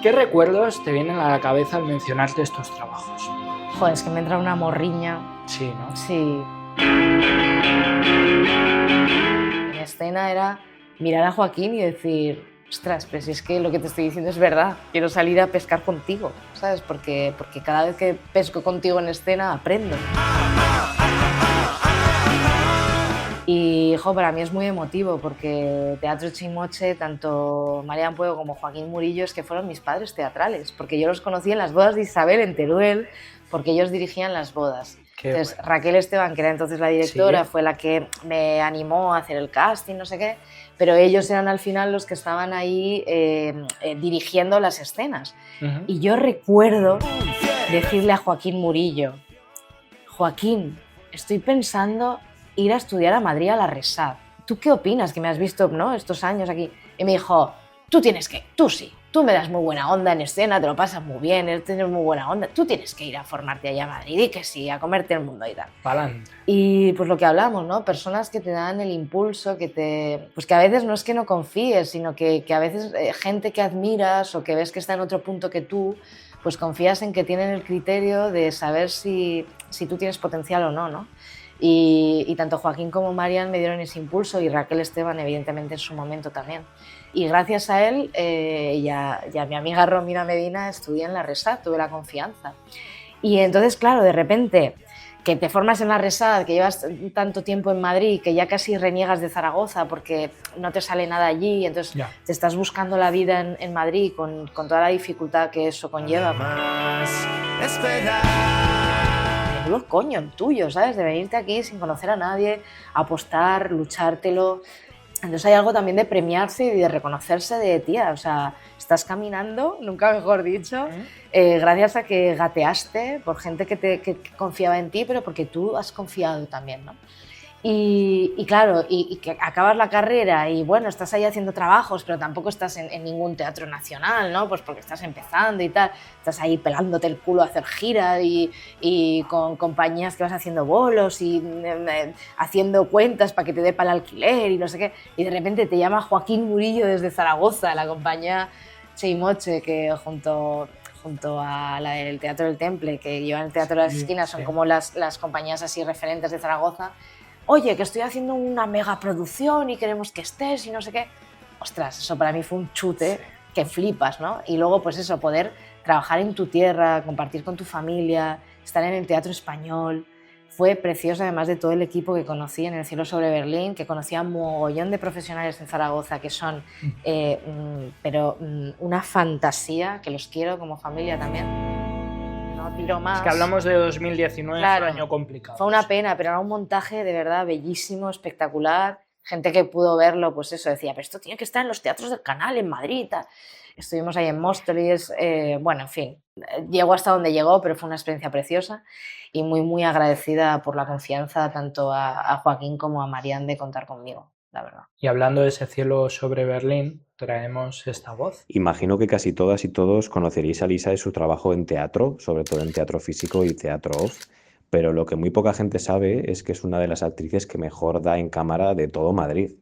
¿Qué recuerdos te vienen a la cabeza al mencionarte estos trabajos? Joder, es que me entra una morriña. Sí, ¿no? Sí. En escena era mirar a Joaquín y decir: ostras, pero si es que lo que te estoy diciendo es verdad, quiero salir a pescar contigo, ¿sabes? Porque cada vez que pesco contigo en escena aprendo. Y, para mí es muy emotivo, porque Teatro Chemoché, tanto Marian Puego como Joaquín Murillo, es que fueron mis padres teatrales, porque yo los conocí en las bodas de Isabel en Teruel, porque ellos dirigían las bodas. Entonces, bueno. Raquel Esteban, que era entonces la directora, Sí. fue la que me animó a hacer el casting, no sé qué, pero ellos eran al final los que estaban ahí dirigiendo las escenas. Ujú. Y yo recuerdo decirle a Joaquín Murillo, Joaquín, estoy pensando ir a estudiar a Madrid a la RESAD. ¿Tú qué opinas? Que me has visto, ¿no?, estos años aquí. Y me dijo, tú tienes que, tú sí, tú me das muy buena onda en escena, te lo pasas muy bien, tienes muy buena onda, tú tienes que ir a formarte allá a Madrid y que sí, a comerte el mundo y tal. Pa'lante. Y pues lo que hablamos, ¿no? Personas que te dan el impulso, pues que a veces no es que no confíes, sino que a veces gente que admiras o que ves que está en otro punto que tú, pues confías en que tienen el criterio de saber si tú tienes potencial o no, ¿no? Y tanto Joaquín como Marian me dieron ese impulso y Raquel Esteban, evidentemente, en su momento también. Y gracias a él y a mi amiga Romina Medina estudié en la RESAD, tuve la confianza. Y entonces, claro, de repente, que te formas en la RESAD, que llevas tanto tiempo en Madrid, que ya casi reniegas de Zaragoza porque no te sale nada allí, entonces Ya. te estás buscando la vida en Madrid con toda la dificultad que eso conlleva. Menudo coño el tuyo, ¿sabes? De venirte aquí sin conocer a nadie, apostar, luchártelo. Entonces hay algo también de premiarse y de reconocerse de, tía, o sea, estás caminando, nunca mejor dicho, gracias a que gateaste por gente que confiaba en ti, pero porque tú has confiado también, ¿no? Y claro, y que acabas la carrera y bueno, estás ahí haciendo trabajos, pero tampoco estás en ningún teatro nacional, ¿no? Pues porque estás empezando y tal, estás ahí pelándote el culo a hacer giras y con compañías que vas haciendo bolos y haciendo cuentas para que te dé para el alquiler y no sé qué, y de repente te llama Joaquín Murillo desde Zaragoza, la compañía Cheimoche, que junto a la del Teatro del Temple, que llevan el Teatro de las Esquinas, son como las compañías así referentes de Zaragoza. Oye, que estoy haciendo una mega producción y queremos que estés y no sé qué. Ostras, eso para mí fue un chute que flipas, ¿no? Y luego, pues eso, poder trabajar en tu tierra, compartir con tu familia, estar en el Teatro Español. Fue precioso, además de todo el equipo que conocí en El cielo sobre Berlín, que conocía un mogollón de profesionales en Zaragoza que son una fantasía, que los quiero como familia también. No tiro más. Es que hablamos de 2019, Claro, fue un año complicado. fue una pena, pero era un montaje de verdad bellísimo, espectacular. Gente que pudo verlo, pues eso, decía, pero esto tiene que estar en los teatros del Canal, en Madrid. Tal. Estuvimos ahí en Móstoles, bueno, en fin, llegó hasta donde llegó, pero fue una experiencia preciosa y muy, muy agradecida por la confianza tanto a Joaquín como a Marian de contar conmigo, la verdad. Y hablando de ese cielo sobre Berlín, traemos esta voz. Imagino que casi todas y todos conoceréis a Lisa de su trabajo en teatro, sobre todo en teatro físico y teatro off, pero lo que muy poca gente sabe es que es una de las actrices que mejor da en cámara de todo Madrid.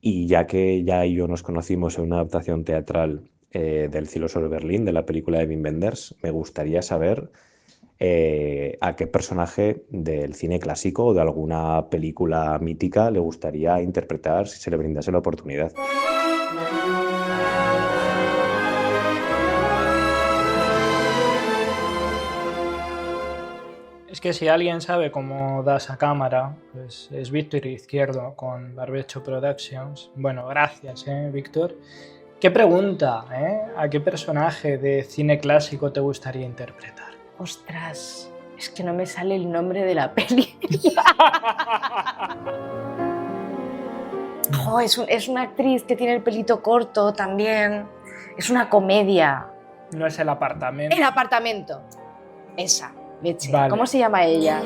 Y ya que ya y yo nos conocimos en una adaptación teatral del cielo sobre Berlín, de la película de Wim Wenders, me gustaría saber a qué personaje del cine clásico o de alguna película mítica le gustaría interpretar si se le brindase la oportunidad. Es que si alguien sabe cómo das a cámara, pues es Víctor Izquierdo con Barbecho Productions. Bueno, gracias, Víctor. ¿Qué pregunta, ¿A qué personaje de cine clásico te gustaría interpretar? Ostras, es que no me sale el nombre de la peli. Oh, es una actriz que tiene el pelito corto también. Es una comedia. No es El apartamento. El apartamento. Esa, leche. Vale. ¿Cómo se llama ella?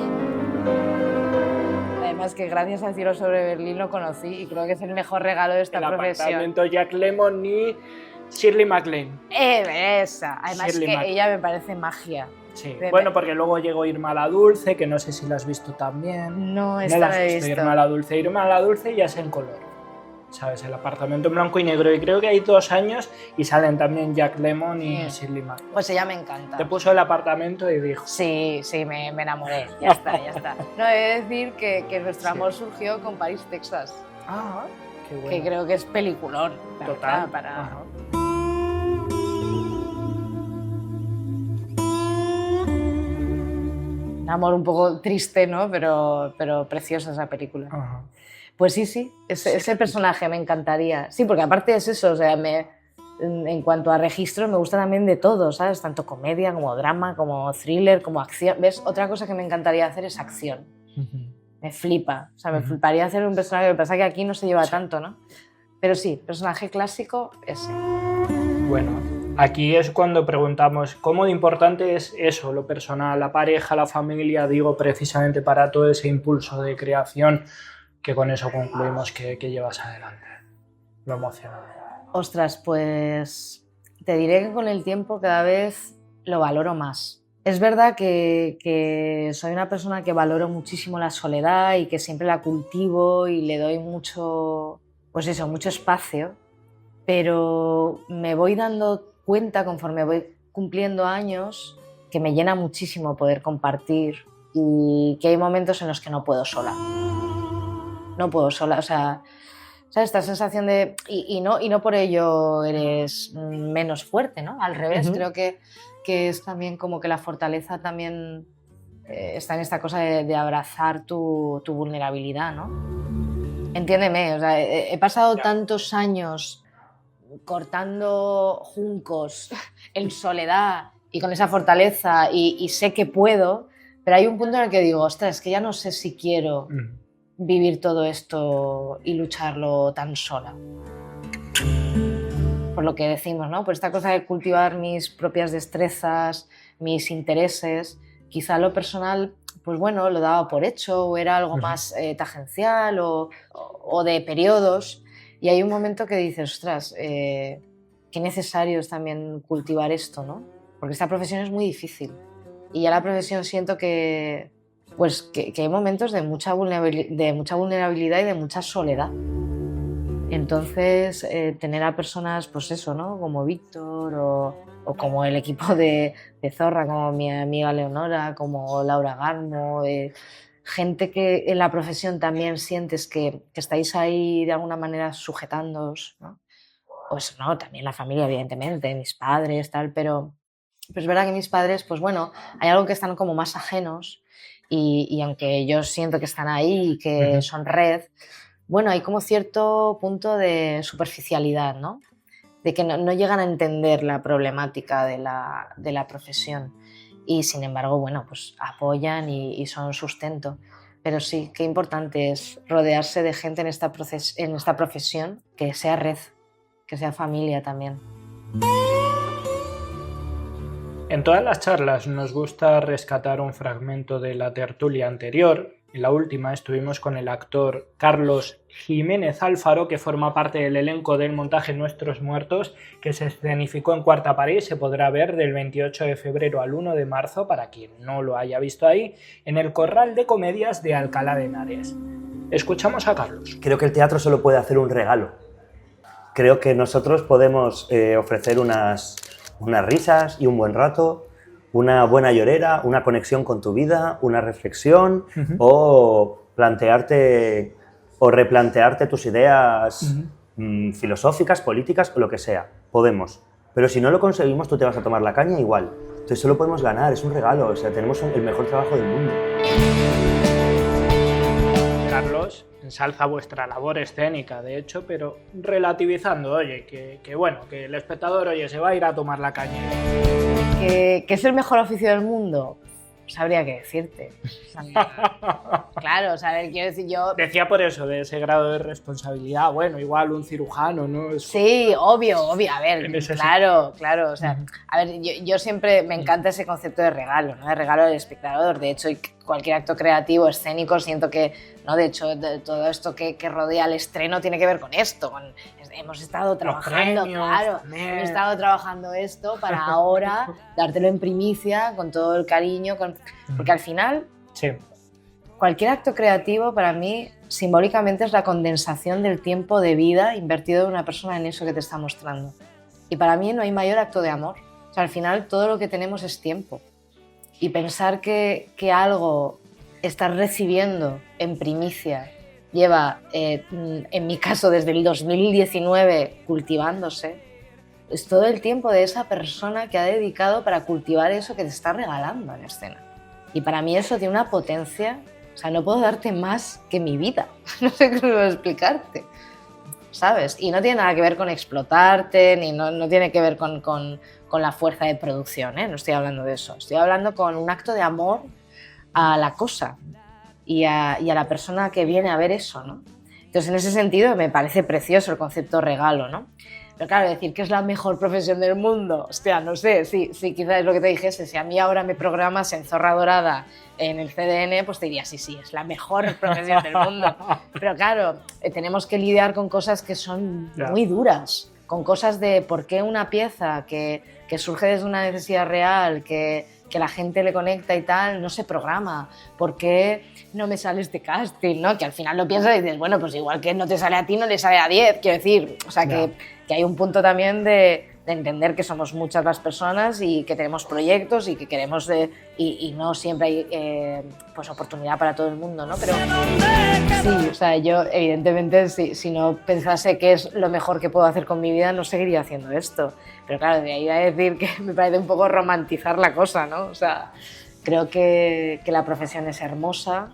Además que gracias al cielo sobre Berlín lo conocí y creo que es el mejor regalo de esta El profesión. apartamento, Jack Lemmon y Shirley MacLaine. Esa. Además Shirley que MacLaine. ella me parece magia. Sí. Bueno, porque luego llegó Irma la Dulce, que no sé si la has visto también. No, No esta la la has he visto, visto. Irma la Dulce. Irma la Dulce ya es en color. ¿Sabes? El apartamento en blanco y negro. Y creo que hay 2 años y salen también Jack Lemmon y Shirley MacLaine. Pues ella me encanta. Te puso el apartamento y dijo. Sí, me enamoré. Ya está, ya está. No, he de decir que nuestro amor surgió con París, Texas. Ah, qué bueno. Que creo que es peliculón. la Total. verdad, para... Ajá. Un amor un poco triste, ¿no? Pero preciosa esa película. Ajá. Pues sí, ese personaje me encantaría. Sí, porque aparte es eso, o sea, me en cuanto a registros, me gusta también de todo, ¿sabes? Tanto comedia, como drama, como thriller, como acción. ¿Ves? Otra cosa que me encantaría hacer es acción. Me flipa. O sea, me fliparía hacer un personaje, lo que pasa es que aquí no se lleva tanto, ¿no? Pero sí, personaje clásico, ese. Bueno, aquí es cuando preguntamos cómo de importante es eso, lo personal, la pareja, la familia, digo, precisamente para todo ese impulso de creación, que con eso concluimos que llevas adelante. Lo emocionante. Ostras, pues te diré que con el tiempo cada vez lo valoro más. Es verdad que soy una persona que valoro muchísimo la soledad y que siempre la cultivo y le doy mucho, pues eso, mucho espacio, pero me voy dando cuenta conforme voy cumpliendo años que me llena muchísimo poder compartir y que hay momentos en los que no puedo sola. No puedo sola, o sea, ¿sabes? Esta sensación de... Y no por ello eres menos fuerte, ¿no? Al revés, creo que es también como que la fortaleza también está en esta cosa de abrazar tu vulnerabilidad, ¿no? Entiéndeme, o sea, he pasado tantos años cortando juncos en soledad y con esa fortaleza y sé que puedo, pero hay un punto en el que digo, ostras, es que ya no sé si quiero vivir todo esto y lucharlo tan sola. Por lo que decimos, ¿no? Por esta cosa de cultivar mis propias destrezas, mis intereses, quizá lo personal, pues bueno, lo daba por hecho o era algo más tangencial o de periodos. Y hay un momento que dices, ostras, qué necesario es también cultivar esto, ¿no? Porque esta profesión es muy difícil. Y ya la profesión siento que hay momentos de mucha vulnerabilidad y de mucha soledad. Entonces, tener a personas, pues eso, ¿no? Como Víctor o como el equipo de Zorra, como mi amiga Leonora, como Laura Garmo, gente que en la profesión también sientes que estáis ahí de alguna manera sujetándoos, ¿no? Pues no, también la familia, evidentemente, mis padres, tal, pero es verdad que mis padres, pues bueno, hay algo que están como más ajenos y aunque yo siento que están ahí y que son red, bueno, hay como cierto punto de superficialidad, ¿no? De que no llegan a entender la problemática de la profesión y sin embargo, bueno, pues apoyan y son sustento. Pero sí, qué importante es rodearse de gente en esta profesión que sea red, que sea familia también. En todas las charlas nos gusta rescatar un fragmento de la tertulia anterior. En la última estuvimos con el actor Carlos Jiménez Alfaro, que forma parte del elenco del montaje Nuestros Muertos, que se escenificó en Cuarta Pared y se podrá ver del 28 de febrero al 1 de marzo, para quien no lo haya visto ahí, en el Corral de Comedias de Alcalá de Henares. Escuchamos a Carlos. Creo que el teatro solo puede hacer un regalo. Creo que nosotros podemos ofrecer unas risas y un buen rato, una buena llorera, una conexión con tu vida, una reflexión o plantearte o replantearte tus ideas filosóficas, políticas o lo que sea. Podemos. Pero si no lo conseguimos, tú te vas a tomar la caña igual. Entonces solo podemos ganar, es un regalo, o sea, tenemos el mejor trabajo del mundo. Carlos ensalza vuestra labor escénica, de hecho, pero relativizando, oye, que bueno, que el espectador, oye, se va a ir a tomar la caña. ¿Que es el mejor oficio del mundo? Sabría qué decirte. Claro, o sea, a ver, quiero decir, yo... Decía por eso, de ese grado de responsabilidad, bueno, igual un cirujano, ¿no? Es... Sí, obvio, a ver, claro, o sea, a ver, yo siempre me encanta ese concepto de regalo, ¿no? De regalo del espectador, de hecho, cualquier acto creativo, escénico, siento que, ¿no? De hecho, todo esto que rodea el estreno tiene que ver con esto, hemos estado trabajando, hemos estado trabajando esto para ahora dártelo en primicia, con todo el cariño, porque al final... Sí. Cualquier acto creativo para mí simbólicamente es la condensación del tiempo de vida invertido de una persona en eso que te está mostrando. Y para mí no hay mayor acto de amor. O sea, al final todo lo que tenemos es tiempo. Y pensar que algo estás recibiendo en primicia lleva, en mi caso, desde el 2019 cultivándose, es todo el tiempo de esa persona que ha dedicado para cultivar eso que te está regalando en escena. Y para mí eso tiene una potencia... O sea, no puedo darte más que mi vida. No sé cómo explicarte. ¿sabes? Y no tiene nada que ver con explotarte, ni no tiene que ver con la fuerza de producción, ¿eh? No estoy hablando de eso. Estoy hablando con un acto de amor a la cosa y a la persona que viene a ver eso, ¿no? Entonces, en ese sentido, me parece precioso el concepto regalo, ¿no? Pero claro, decir que es la mejor profesión del mundo, hostia, no sé, sí, quizás es lo que te dijese, si a mí ahora me programas en Zorra Dorada en el CDN, pues te diría, sí, es la mejor profesión del mundo. Pero claro, tenemos que lidiar con cosas que son muy duras, con cosas de por qué una pieza que surge desde una necesidad real, que la gente le conecta y tal, no se programa, por qué no me sale este casting, ¿no? Que al final lo piensas y dices, bueno, pues igual que no te sale a ti, no le sale a 10, quiero decir, o sea, que hay un punto también de entender que somos muchas las personas y que tenemos proyectos y que queremos, y no siempre hay pues oportunidad para todo el mundo, ¿no? Pero sí, o sea, yo evidentemente si no pensase que es lo mejor que puedo hacer con mi vida, no seguiría haciendo esto. Pero claro, de ahí a decir que me parece un poco romantizar la cosa, ¿no? O sea, creo que la profesión es hermosa,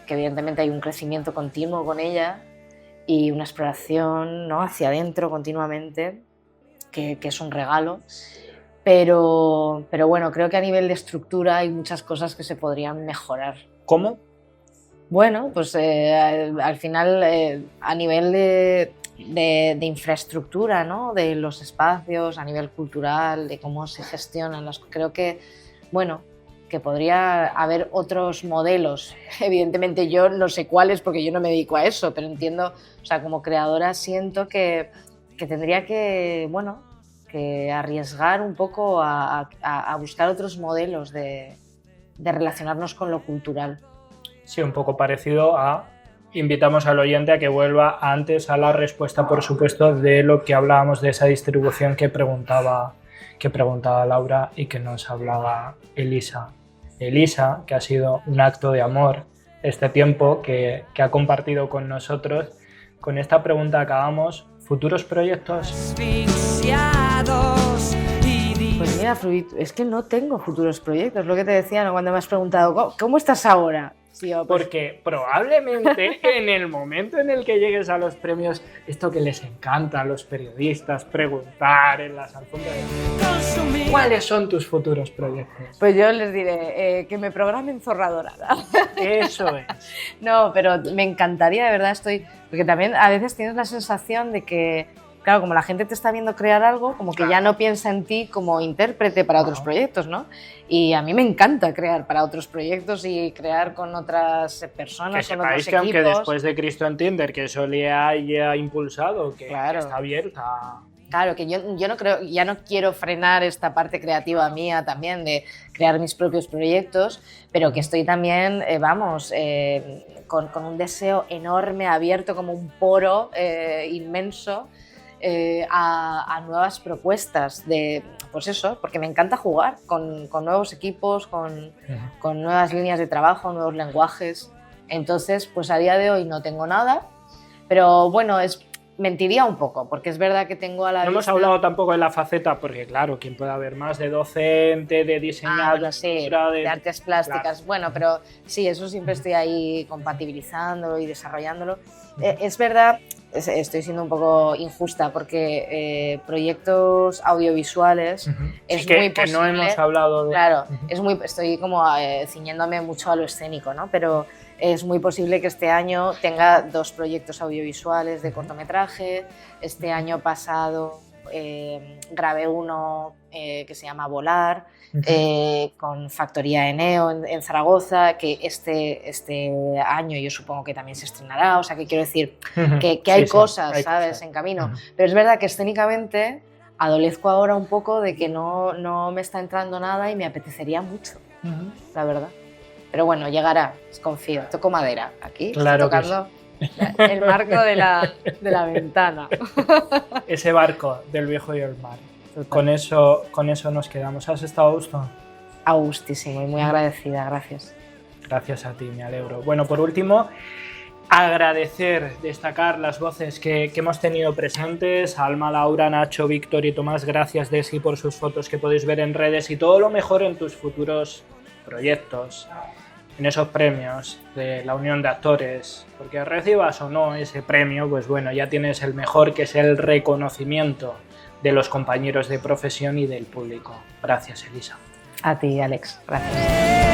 que evidentemente hay un crecimiento continuo con ella y una exploración, ¿no?, hacia adentro continuamente, que es un regalo. Pero bueno, creo que a nivel de estructura hay muchas cosas que se podrían mejorar. ¿Cómo? Bueno, pues al final a nivel de infraestructura, ¿no?, de los espacios, a nivel cultural, de cómo se gestionan las cosas, creo que, bueno, que podría haber otros modelos. Evidentemente yo no sé cuáles porque yo no me dedico a eso, pero entiendo, o sea, como creadora siento que tendría que, bueno, que arriesgar un poco a buscar otros modelos de relacionarnos con lo cultural. Sí, un poco parecido a... Invitamos al oyente a que vuelva antes a la respuesta, por supuesto, de lo que hablábamos de esa distribución que preguntaba Laura y que nos hablaba Elisa. Elisa, que ha sido un acto de amor este tiempo que ha compartido con nosotros. Con esta pregunta acabamos. ¿Futuros proyectos? Pues mira, Fruit, es que no tengo futuros proyectos. Lo que te decía, ¿no?, cuando me has preguntado, ¿cómo estás ahora? Sí, pues... Porque probablemente en el momento en el que llegues a los premios, esto que les encanta a los periodistas, preguntar en las alfombras, ¿cuáles son tus futuros proyectos? Pues yo les diré que me programen Zorra Dorada. Eso es. No, pero me encantaría, de verdad, porque también a veces tienes la sensación de que, claro, como la gente te está viendo crear algo, como que ya no piensa en ti como intérprete para otros proyectos, ¿no? Y a mí me encanta crear para otros proyectos y crear con otras personas, con otros equipos. Que aunque después de Cristo en Tinder, que eso le haya impulsado, que está abierta. Claro, que yo no creo, ya no quiero frenar esta parte creativa mía también de crear mis propios proyectos, pero que estoy también, con un deseo enorme, abierto como un poro inmenso, a nuevas propuestas pues eso, porque me encanta jugar con nuevos equipos, con nuevas líneas de trabajo, nuevos lenguajes. Entonces, pues a día de hoy no tengo nada, pero bueno, mentiría un poco, porque es verdad que tengo a la vista... No hemos hablado tampoco de la faceta, porque claro, ¿quién puede haber más de docente, de diseñador, bueno, sí, de artes plásticas? Claro. Bueno, pero sí, eso siempre estoy ahí compatibilizándolo y desarrollándolo. Es verdad, estoy siendo un poco injusta, porque proyectos audiovisuales es muy posible... Que no hemos hablado de... Claro, estoy como ciñéndome mucho a lo escénico, ¿no? Pero es muy posible que este año tenga 2 proyectos audiovisuales de cortometraje. Este año pasado grabé uno que se llama Volar, con Factoría Eneo en Zaragoza, que este año yo supongo que también se estrenará. O sea, que quiero decir que hay cosas, ¿sabes?, en camino. Pero es verdad que escénicamente adolezco ahora un poco de que no me está entrando nada y me apetecería mucho, la verdad. Pero bueno, llegará, confío. Toco madera aquí, claro, tocando el marco de la ventana. Ese barco del viejo y el mar. Con eso nos quedamos. ¿Has estado a gusto? A gustísimo y muy agradecida, gracias. Gracias a ti, me alegro. Bueno, por último, destacar las voces que hemos tenido presentes: Alma, Laura, Nacho, Víctor y Tomás. Gracias, Desi, por sus fotos que podéis ver en redes, y todo lo mejor en tus futuros proyectos. en esos premios de la Unión de Actores, porque recibas o no ese premio, pues bueno, ya tienes el mejor, que es el reconocimiento de los compañeros de profesión y del público. Gracias, Elisa. A ti, Alex. Gracias.